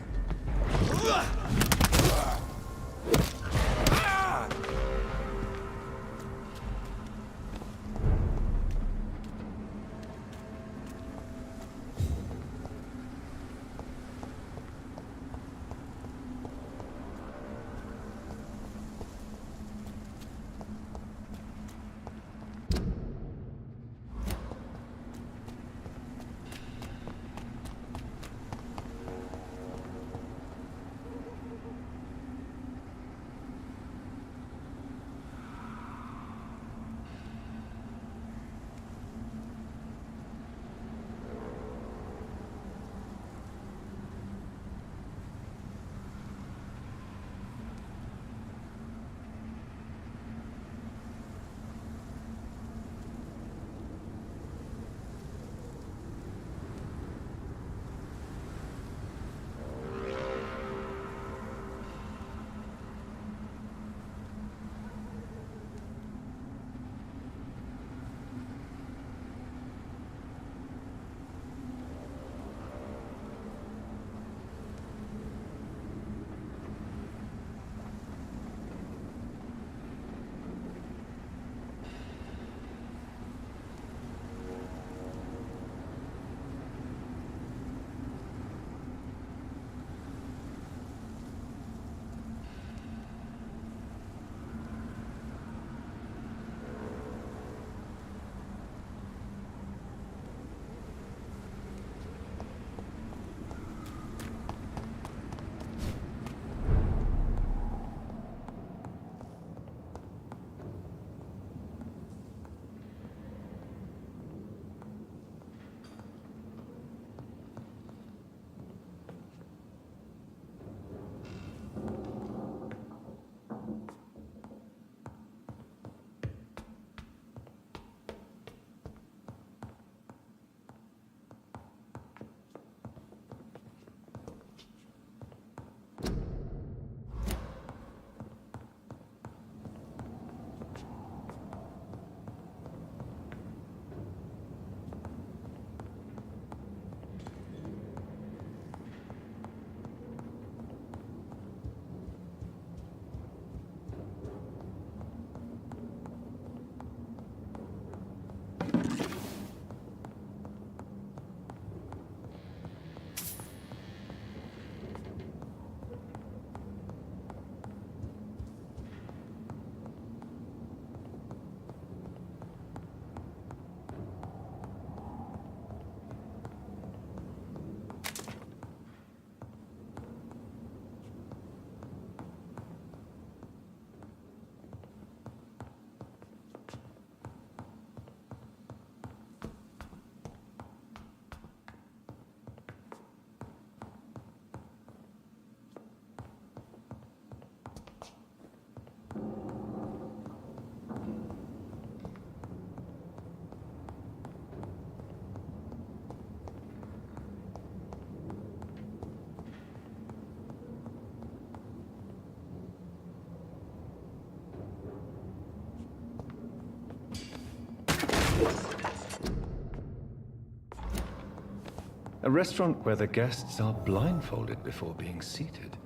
A restaurant where the guests are blindfolded before being seated.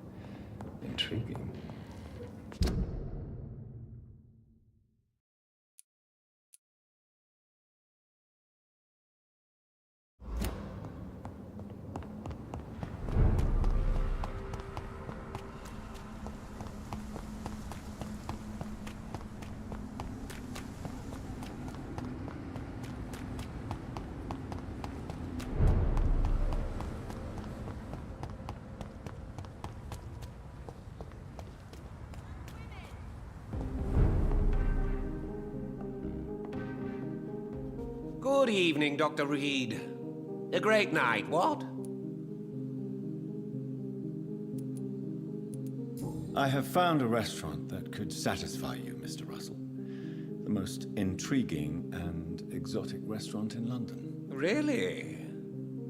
Intriguing. Good evening, Dr. Reed. A great night, what? I have found a restaurant that could satisfy you, Mr. Russell. The most intriguing and exotic restaurant in London. Really?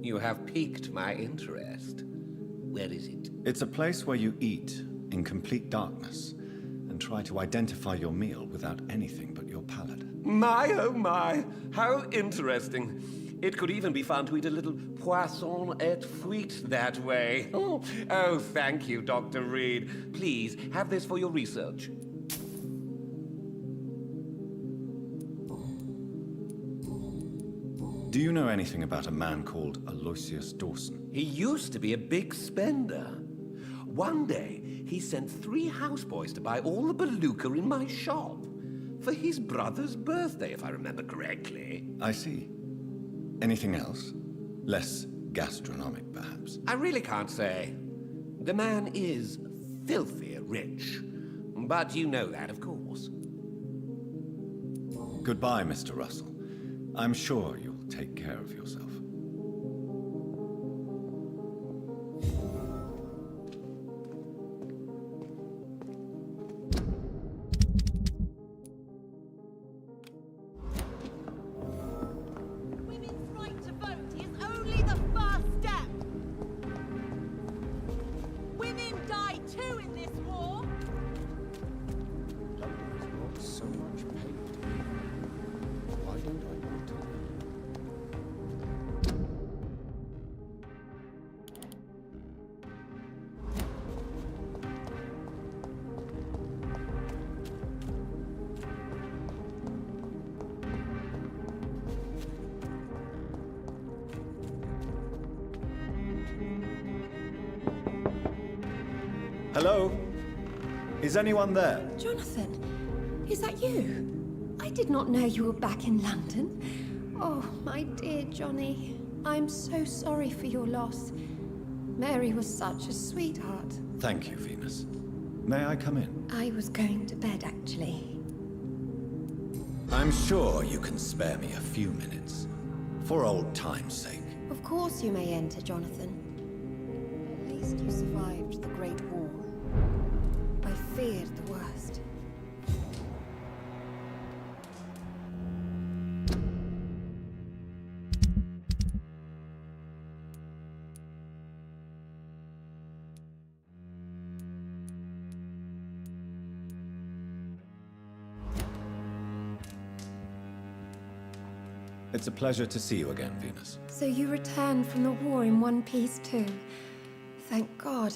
You have piqued my interest. Where is it? It's a place where you eat in complete darkness and try to identify your meal without anything but your palate. My, oh my, how interesting. It could even be fun to eat a little poisson et fruit that way. Oh, thank you, Dr. Reed. Please, have this for your research. Do you know anything about a man called Aloysius Dawson? He used to be a big spender. One day, he sent 3 houseboys to buy all the beluga in my shop. For his brother's birthday, if I remember correctly. I see. Anything else? Less gastronomic, perhaps? I really can't say. The man is filthy rich. But you know that, of course. Goodbye, Mr. Russell. I'm sure you'll take care of yourself. Women's right to vote is only the first step. Women die too in this war. So much pain. Why don't I want to? Hello? Is anyone there? Jonathan, is that you? I did not know you were back in London. Oh, my dear Johnny, I'm so sorry for your loss. Mary was such a sweetheart. Thank you, Venus. May I come in? I was going to bed, actually. I'm sure you can spare me a few minutes. For old time's sake. Of course you may enter, Jonathan. At least you survived the Great War. I feared the worst. It's a pleasure to see you again, Venus. So you returned from the war in one piece too. Thank God.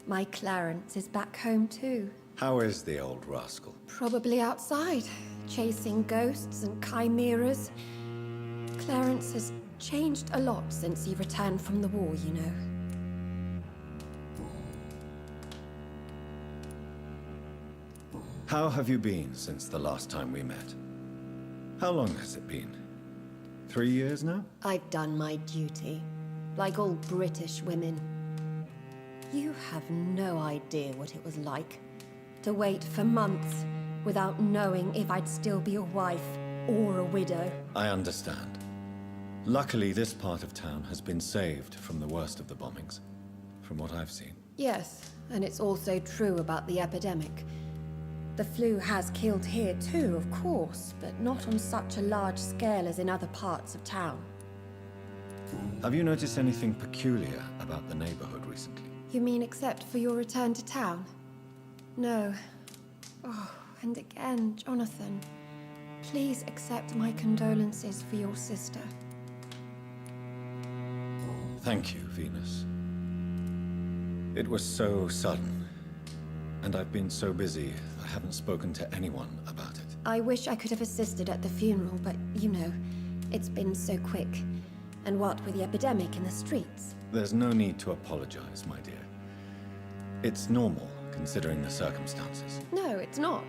My Clarence is back home too. How is the old rascal? Probably outside, chasing ghosts and chimeras. Clarence has changed a lot since he returned from the war, you know. How have you been since the last time we met? How long has it been? 3 years now? I've done my duty, like all British women. You have no idea what it was like to wait for months without knowing if I'd still be a wife or a widow. I understand. Luckily, this part of town has been saved from the worst of the bombings, from what I've seen. Yes, and it's also true about the epidemic. The flu has killed here too, of course, but not on such a large scale as in other parts of town. Have you noticed anything peculiar about the neighborhood recently? You mean except for your return to town? No. Oh, and again, Jonathan, Please accept my condolences for your sister. Thank you, Venus. It was so sudden, and I've been so busy, I haven't spoken to anyone about it. I wish I could have assisted at the funeral, but you know, it's been so quick. And what with the epidemic in the streets? There's no need to apologize, my dear. It's normal, considering the circumstances. No, it's not.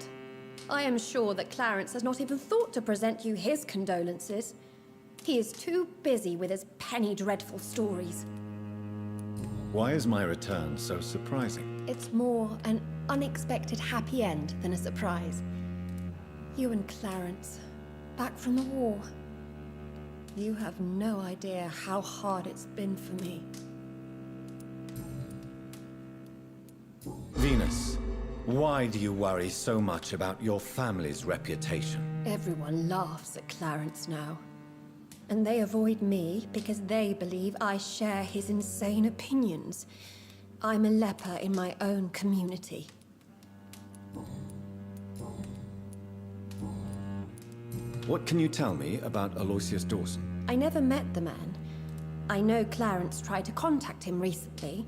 I am sure that Clarence has not even thought to present you his condolences. He is too busy with his penny dreadful stories. Why is my return so surprising? It's more an unexpected happy end than a surprise. You and Clarence, back from the war. You have no idea how hard it's been for me. Venus, why do you worry so much about your family's reputation? Everyone laughs at Clarence now. And they avoid me because they believe I share his insane opinions. I'm a leper in my own community. What can you tell me about Aloysius Dawson? I never met the man. I know Clarence tried to contact him recently,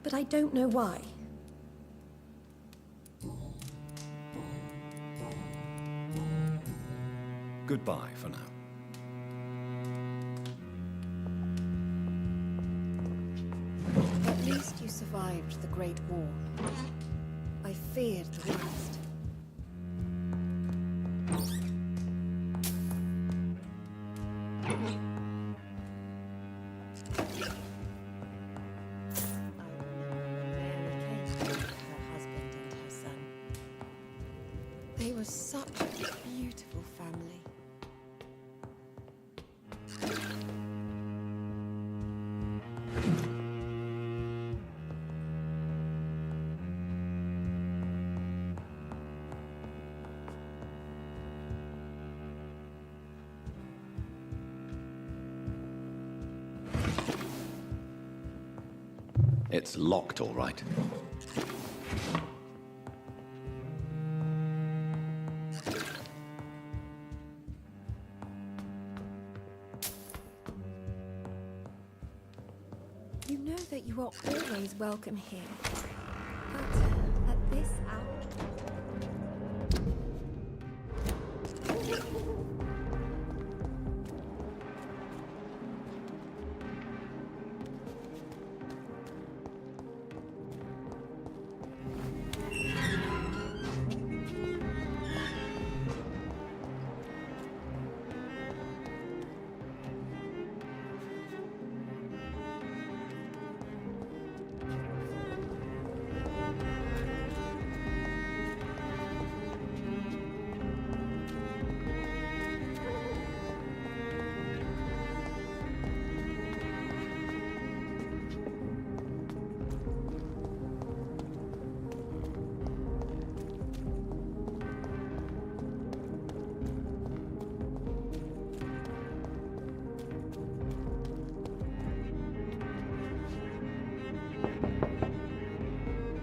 but I don't know why. Goodbye for now. At least you survived the Great War. I feared the worst. They were such a beautiful family. It's locked, all right. You know that you are always welcome here. But at this hour...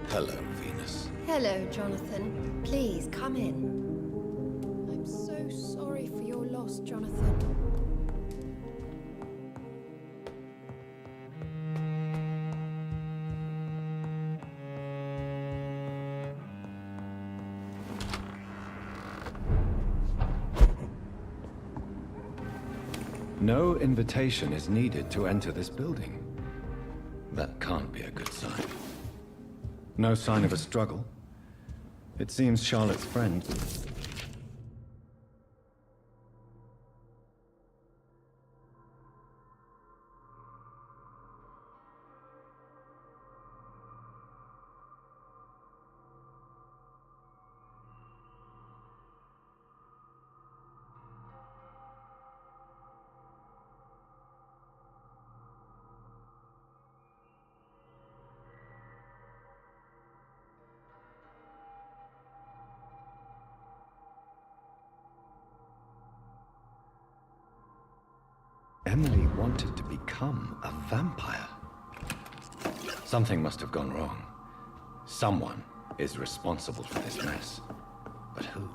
Hello, Venus. Hello, Jonathan. Please, come in. I'm so sorry for your loss, Jonathan. No invitation is needed to enter this building. That can't be a good sign. No sign of a struggle. It seems Charlotte's friend... Emily wanted to become a vampire. Something must have gone wrong. Someone is responsible for this mess. But who?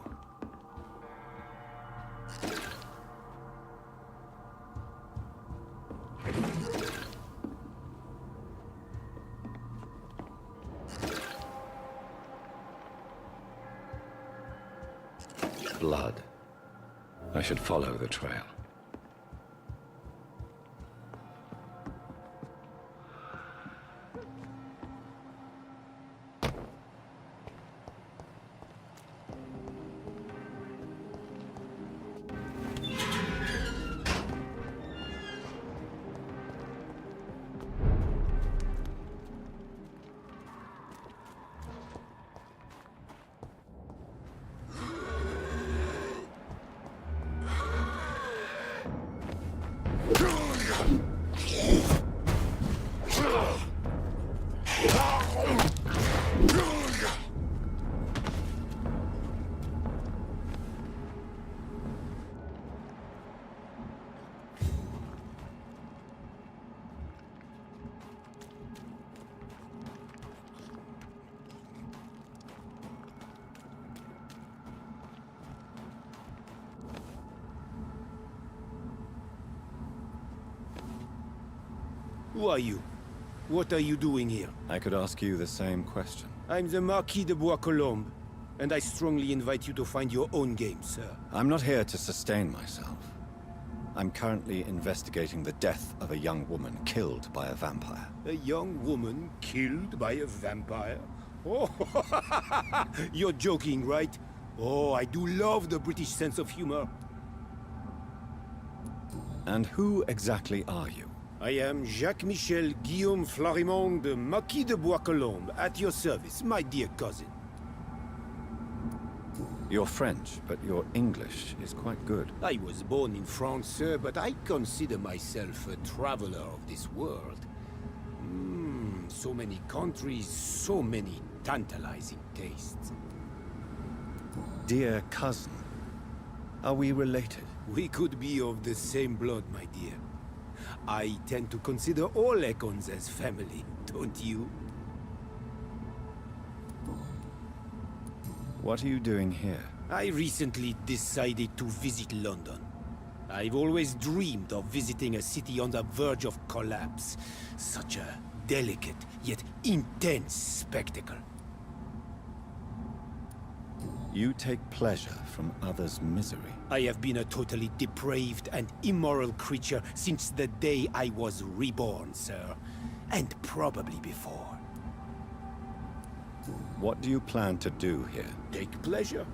blood. I should follow the trail. Who are you? What are you doing here? I could ask you the same question. I'm the Marquis de Bois-Colombes, and I strongly invite you to find your own game, sir. I'm not here to sustain myself. I'm currently investigating the death of a young woman killed by a vampire. A young woman killed by a vampire? Oh, you're joking, right? Oh, I do love the British sense of humor. And who exactly are you? I am Jacques-Michel Guillaume Florimond de Marquis de Bois-Colombes, at your service, my dear cousin. You're French, but your English is quite good. I was born in France, sir, but I consider myself a traveler of this world. So many countries, so many tantalizing tastes. Dear cousin, are we related? We could be of the same blood, my dear. I tend to consider all Econs as family, don't you? What are you doing here? I recently decided to visit London. I've always dreamed of visiting a city on the verge of collapse. Such a delicate, yet intense spectacle. You take pleasure from others' misery. I have been a totally depraved and immoral creature since the day I was reborn, sir. And probably before. What do you plan to do here? Take pleasure.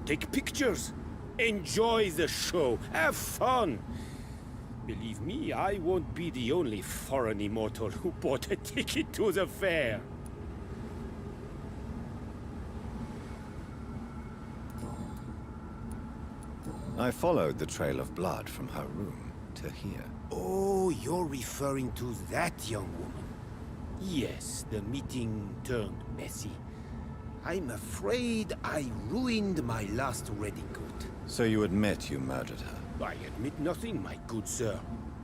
Take pictures. Enjoy the show. Have fun. Believe me, I won't be the only foreign immortal who bought a ticket to the fair. I followed the trail of blood from her room to here. Oh, you're referring to that young woman. Yes, the meeting turned messy. I'm afraid I ruined my last wedding coat. So you admit you murdered her? I admit nothing, my good sir.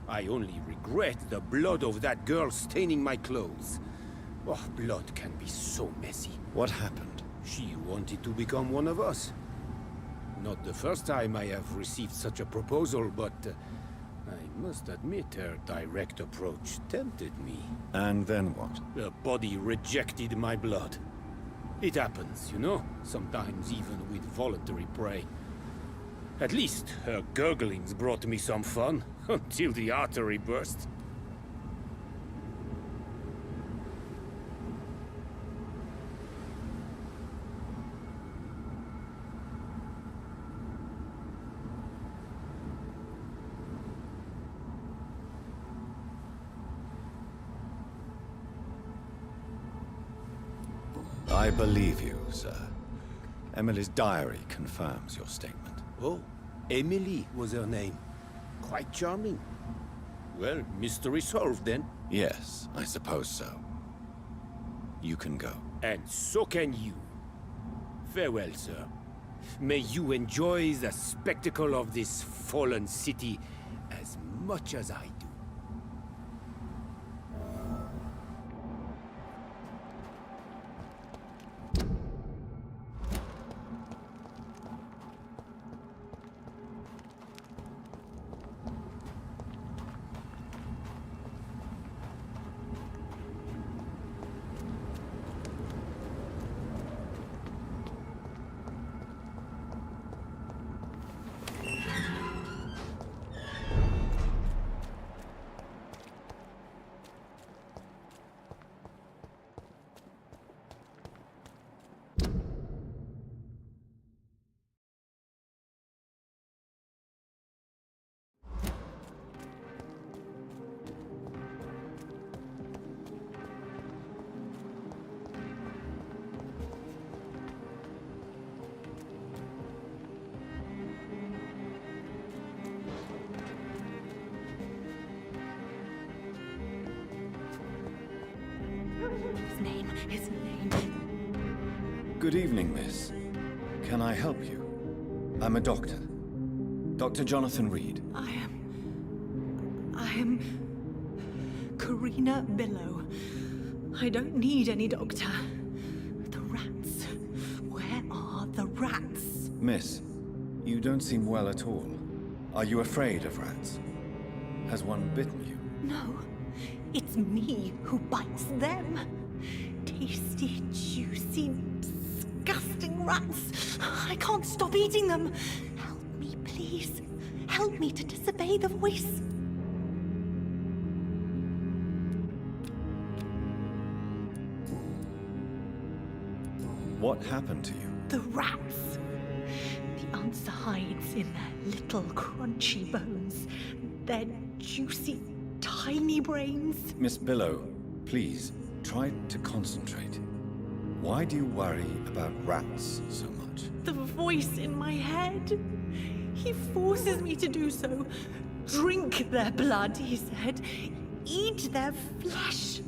I only regret the blood of that girl staining my clothes. Oh, blood can be so messy. What happened? She wanted to become one of us. Not the first time I have received such a proposal, but I must admit her direct approach tempted me. And then what? The body rejected my blood. It happens, you know, sometimes even with voluntary prey. At least her gurglings brought me some fun, until the artery burst. I believe you, sir. Emily's diary confirms your statement. Oh, Emily was her name. Quite charming. Well, mystery solved then. Yes, I suppose so. You can go. And so can you. Farewell, sir. May you enjoy the spectacle of this fallen city as much as I do. his name. Good evening, miss. Can I help you? I'm a doctor. Dr. Jonathan Reed. I am Karina Billow. I don't need any doctor. The rats. Where are the rats? Miss, you don't seem well at all. Are you afraid of rats? Has one bitten you? No, it's me who bites them. Tasty, juicy, disgusting rats. I can't stop eating them. Help me, please. Help me to disobey the voice. What happened to you? The rats. The answer hides in their little crunchy bones. Their juicy, tiny brains. Miss Billow, please, try to concentrate. Why do you worry about rats so much? The voice in my head. He forces me to do so. Drink their blood, he said. Eat their flesh.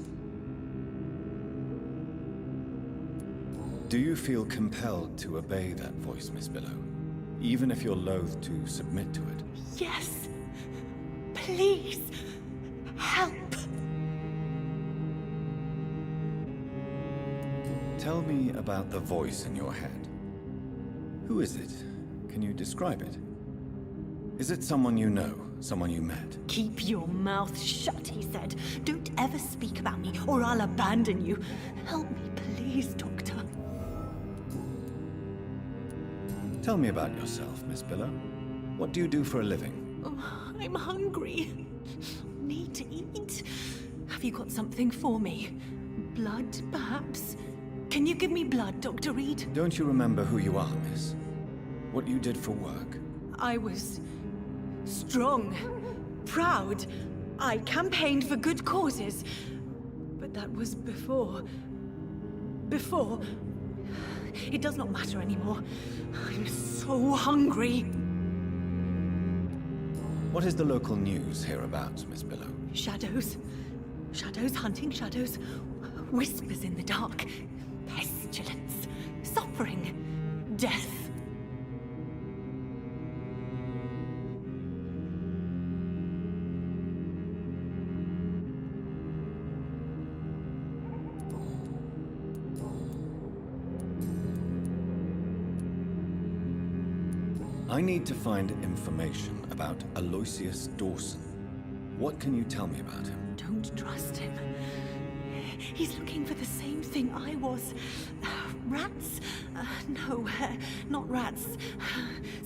Do you feel compelled to obey that voice, Miss Billow? Even if you're loath to submit to it? Yes. Please. Help. Tell me about the voice in your head. Who is it? Can you describe it? Is it someone you know? Someone you met? Keep your mouth shut, he said. Don't ever speak about me, or I'll abandon you. Help me, please, Doctor. Tell me about yourself, Miss Billow. What do you do for a living? Oh, I'm hungry. Need to eat. Have you got something for me? Blood, perhaps? Can you give me blood, Dr. Reed? Don't you remember who you are, miss? What you did for work? I was strong, proud. I campaigned for good causes. But that was before. It does not matter anymore. I'm so hungry. What is the local news hereabouts, Miss Billow? Shadows. Shadows hunting shadows. Whispers in the dark. Pestilence. Suffering. Death. I need to find information about Aloysius Dawson. What can you tell me about him? Don't trust him. He's looking for the same thing I was. Rats? No, not rats.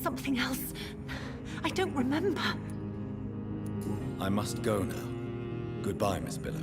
Something else. I don't remember. I must go now. Goodbye, Miss Billow.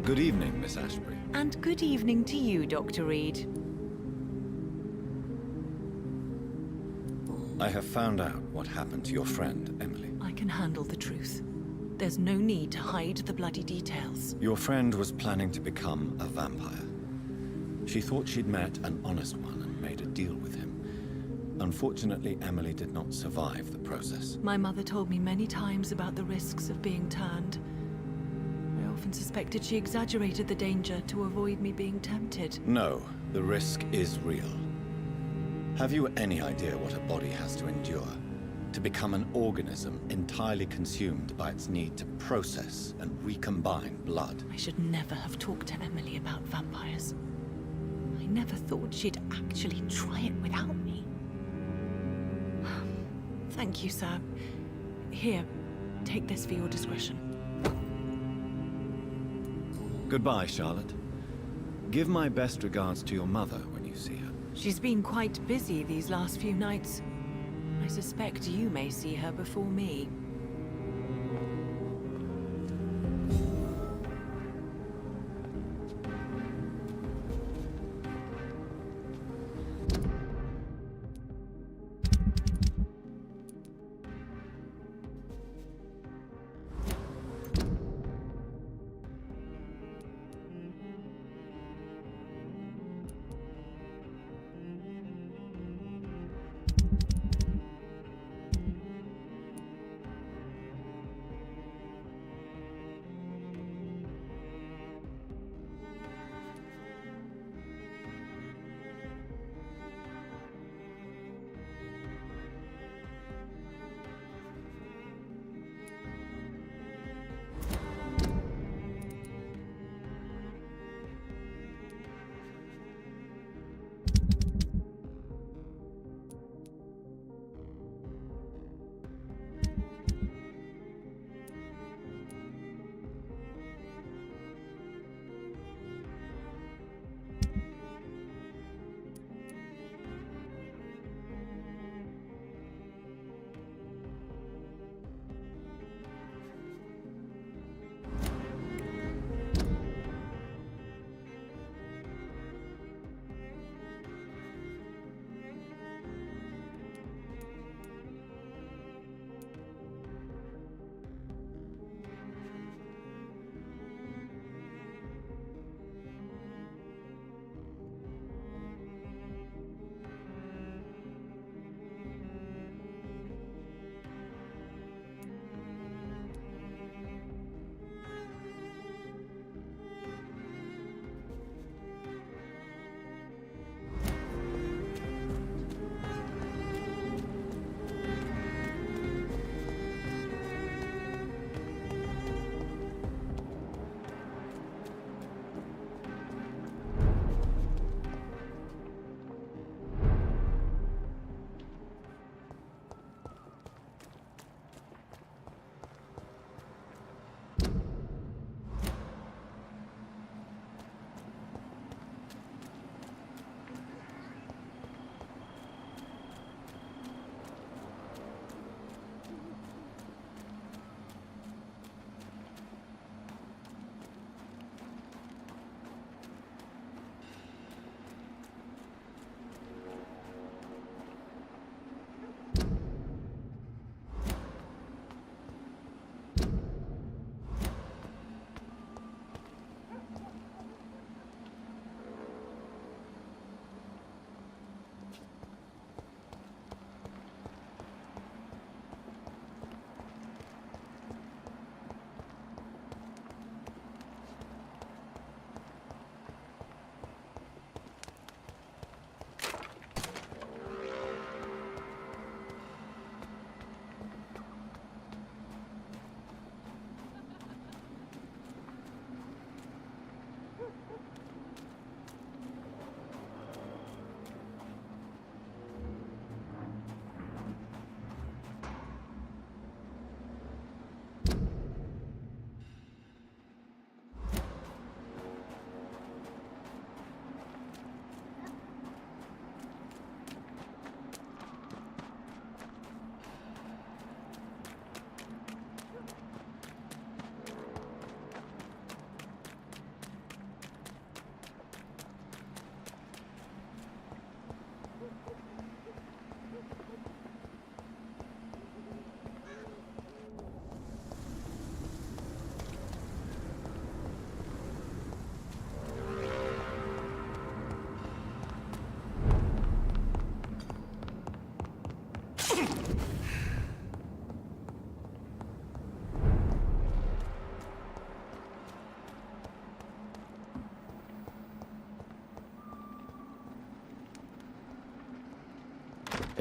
Good evening, Miss Ashbury. And good evening to you, Dr. Reed. I have found out what happened to your friend, Emily. I can handle the truth. There's no need to hide the bloody details. Your friend was planning to become a vampire. She thought she'd met an honest one and made a deal with him. Unfortunately, Emily did not survive the process. My mother told me many times about the risks of being turned. I often suspected she exaggerated the danger to avoid me being tempted. No, the risk is real. Have you any idea what a body has to endure? To become an organism entirely consumed by its need to process and recombine blood. I should never have talked to Emily about vampires. I never thought she'd actually try it without me. Thank you, sir. Here, take this for your discretion. Goodbye, Charlotte. Give my best regards to your mother when you see her. She's been quite busy these last few nights. I suspect you may see her before me.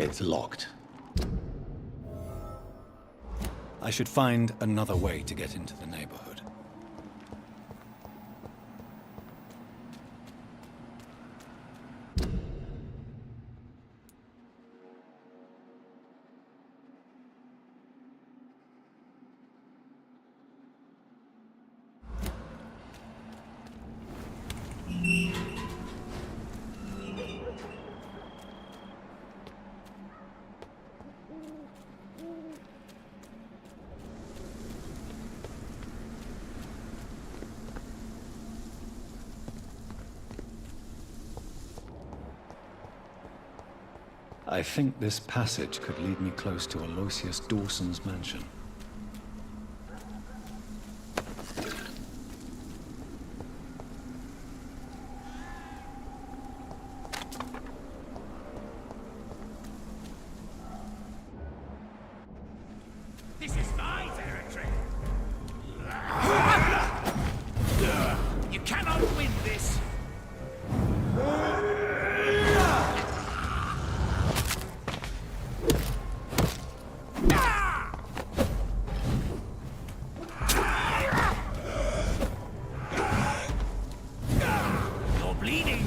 It's locked. I should find another way to get into the neighborhood. I think this passage could lead me close to Aloysius Dawson's mansion. This is my territory. You cannot win this. You're bleeding.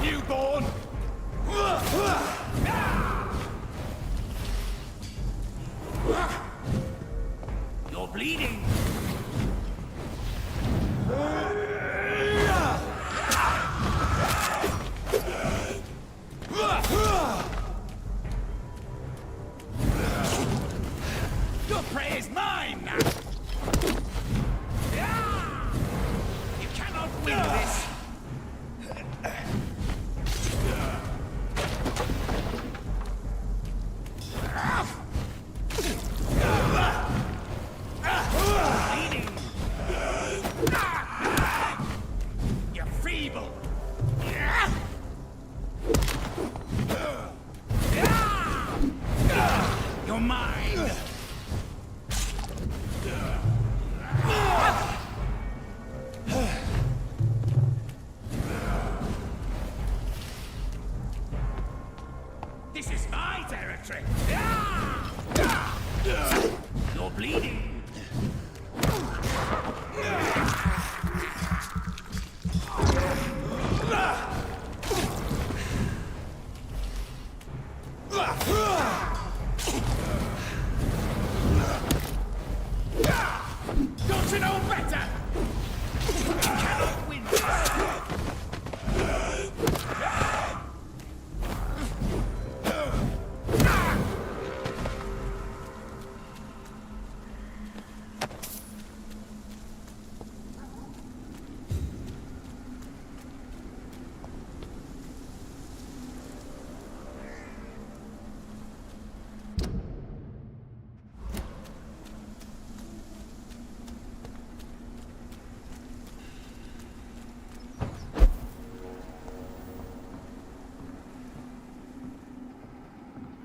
Newborn! You're bleeding! Your prey is mine now! You cannot win this! You're feeble! You're mine! This is my territory! You're bleeding! Don't you know better? You cannot win this.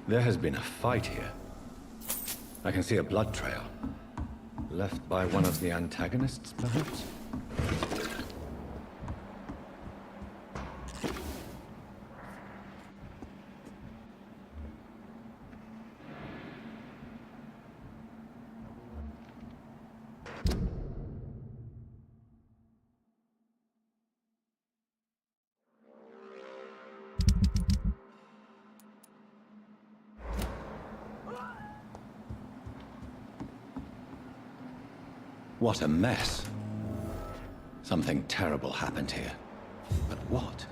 There has been a fight here. I can see a blood trail. Left by one of the antagonists, perhaps? What a mess. Something terrible happened here. But what?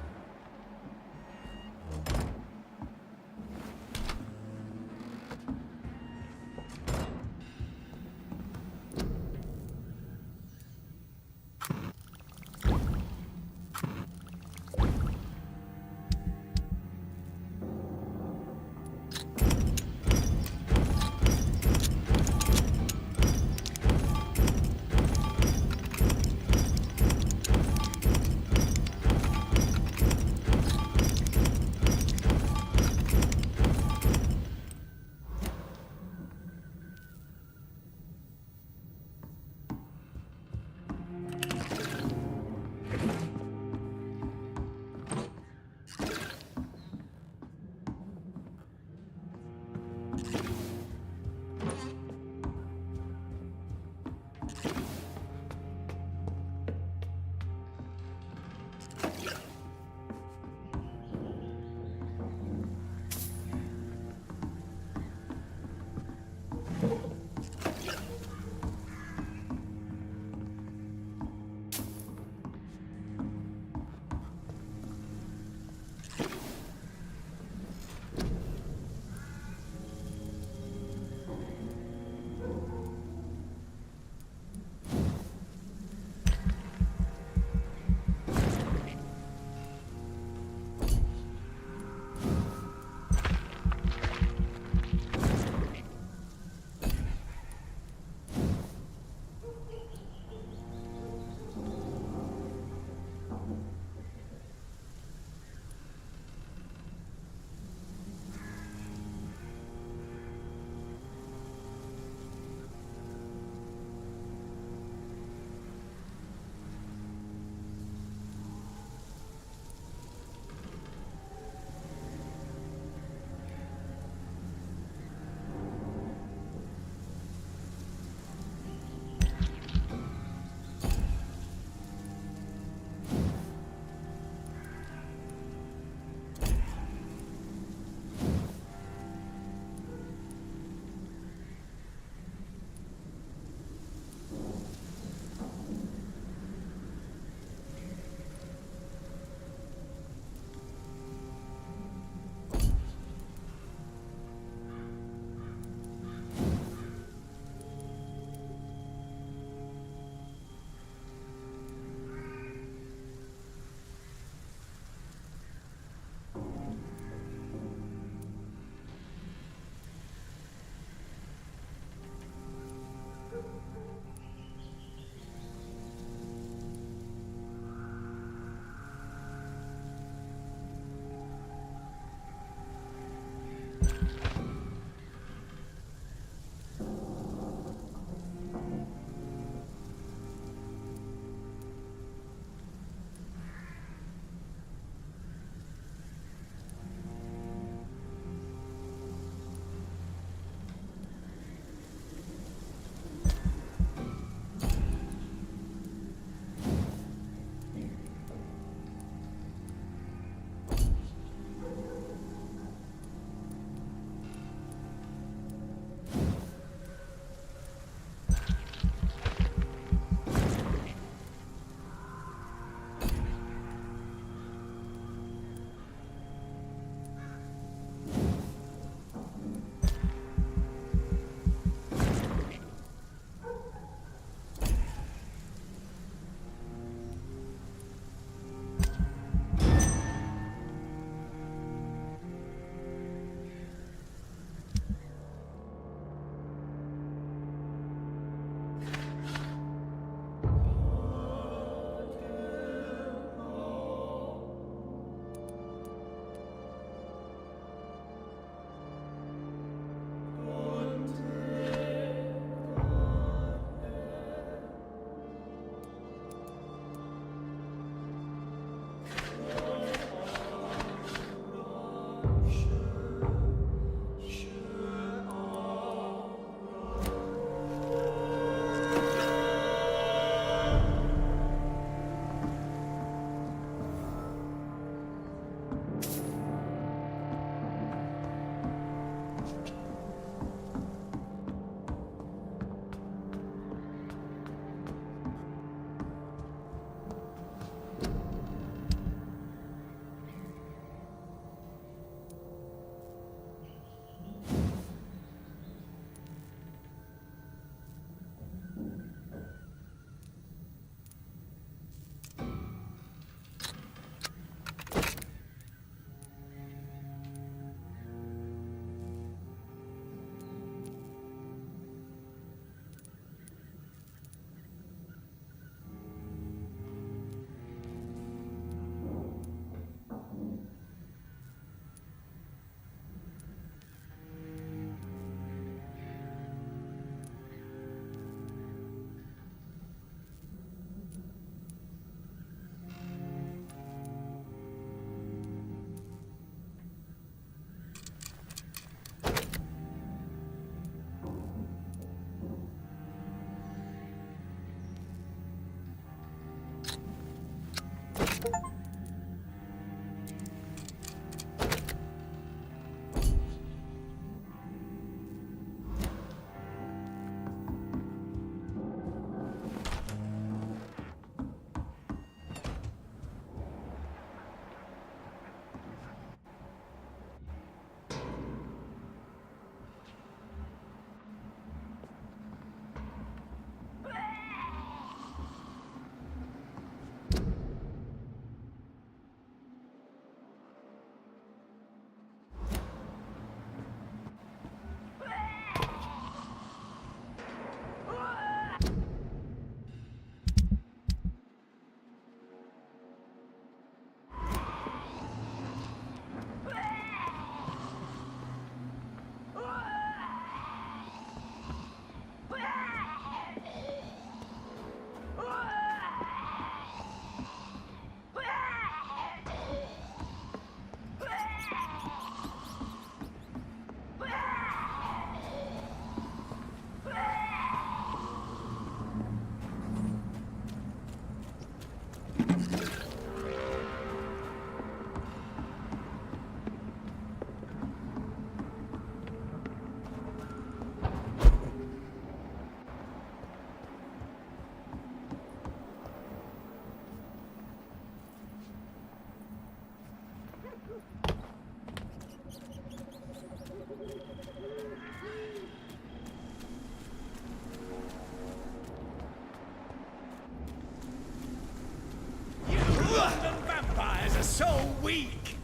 London vampires are so weak!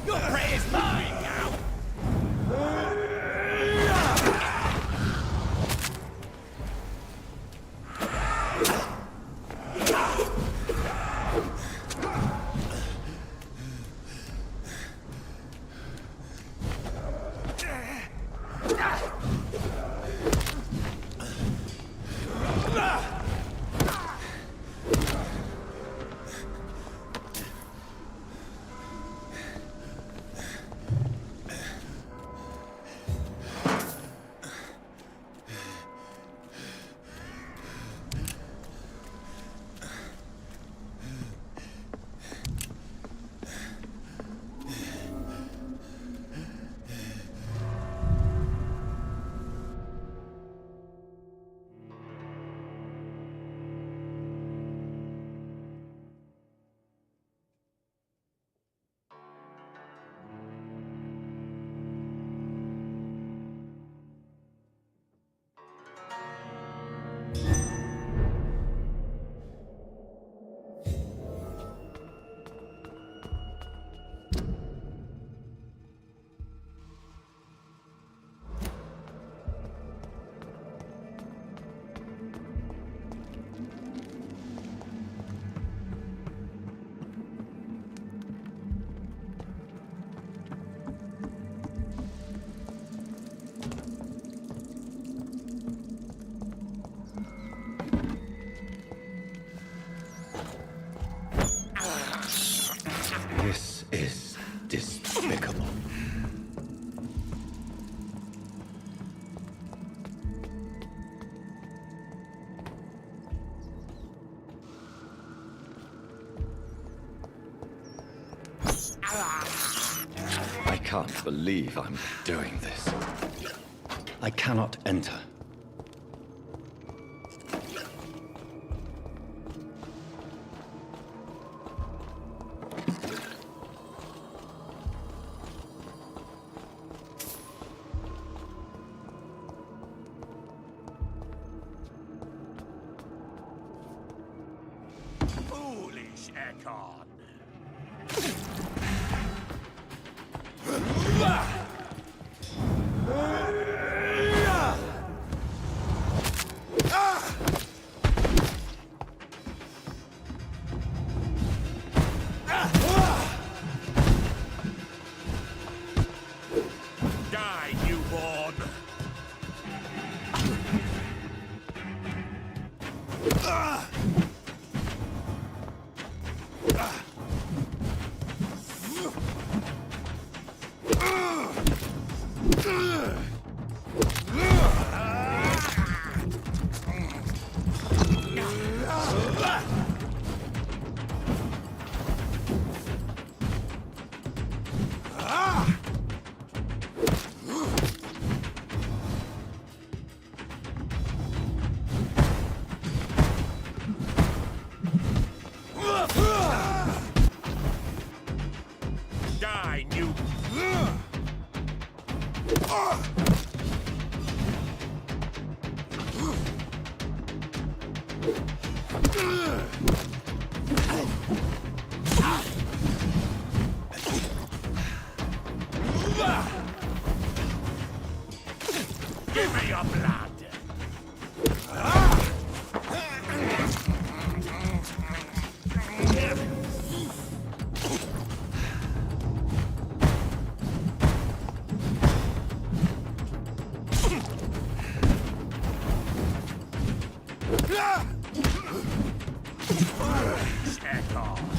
Your prey is mine now! This is despicable. I can't believe I'm doing this. I cannot enter. Foolish Ekon! Die, newborn! Die, new... Give me your blood! Check off.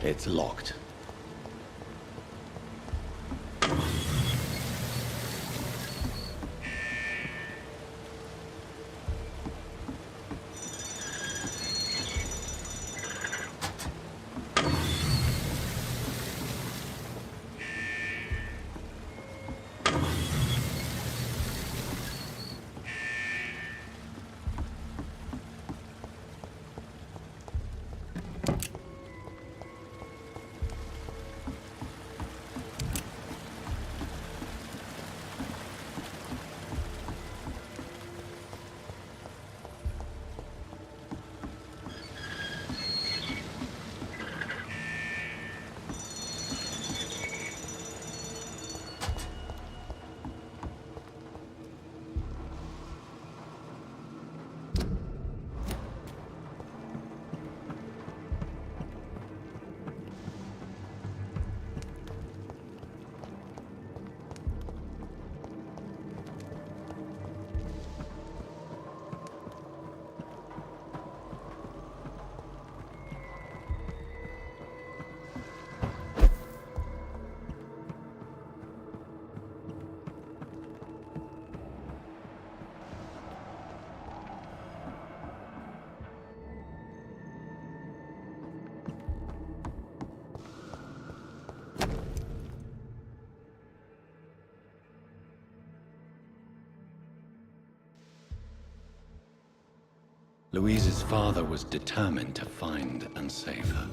It's locked. Louise's father was determined to find and save her.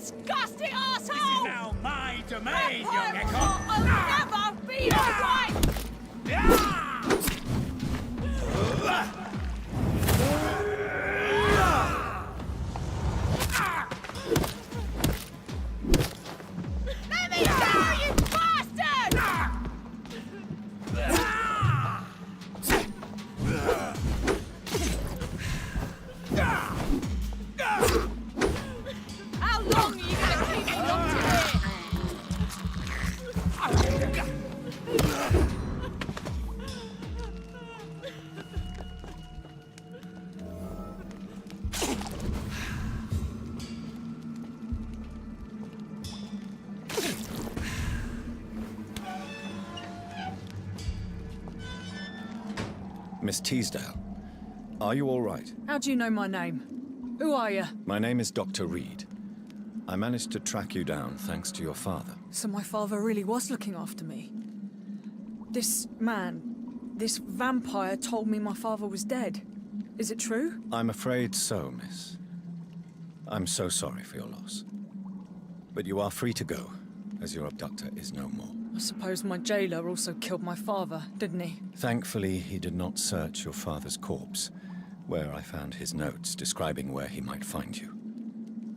disgusting asshole! This is now my domain, young Vampire Echo. will never be your wife! Let me go, you bastard! How long are you gonna keep me locked in here? Miss Teasdale, are you all right? How do you know my name? Who are you? My name is Dr. Reed. I managed to track you down thanks to your father. So my father really was looking after me. This man, this vampire told me my father was dead. Is it true? I'm afraid so, miss. I'm so sorry for your loss. But you are free to go, as your abductor is no more. I suppose my jailer also killed my father, didn't he? Thankfully, he did not search your father's corpse, where I found his notes describing where he might find you.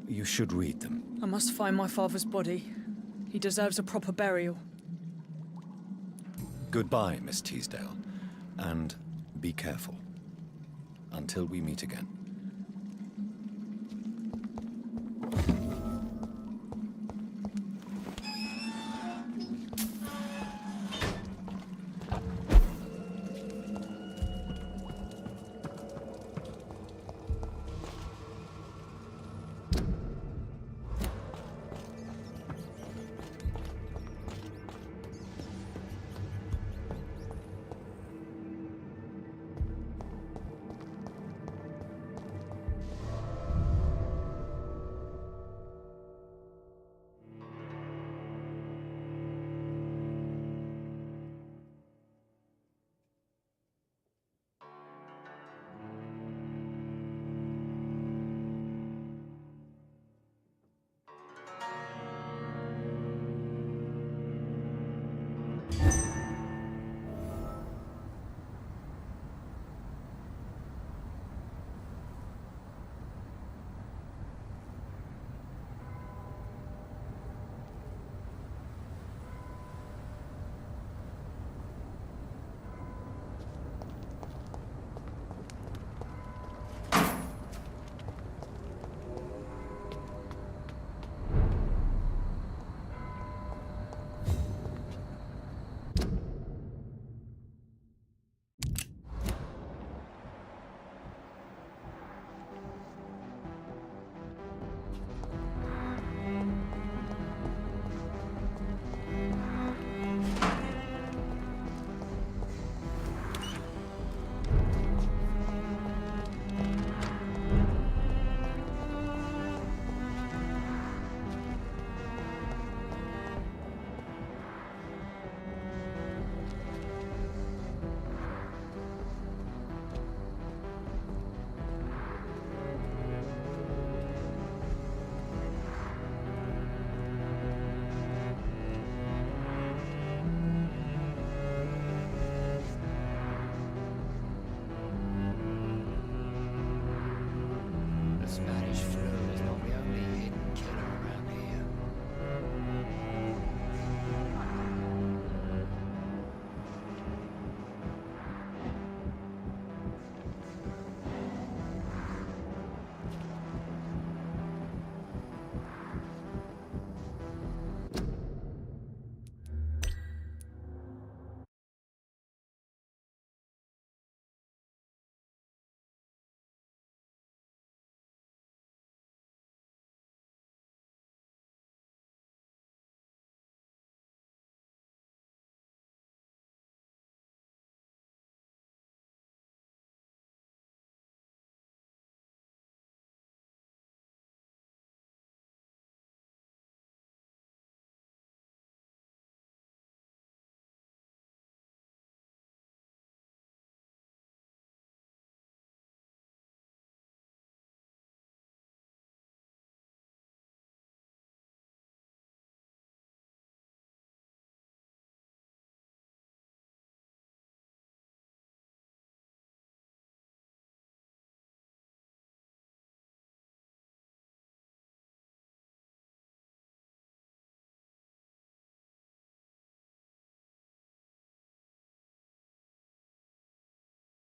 You should read them. I must find my father's body. He deserves a proper burial. Goodbye, Miss Teasdale, and be careful. Until we meet again.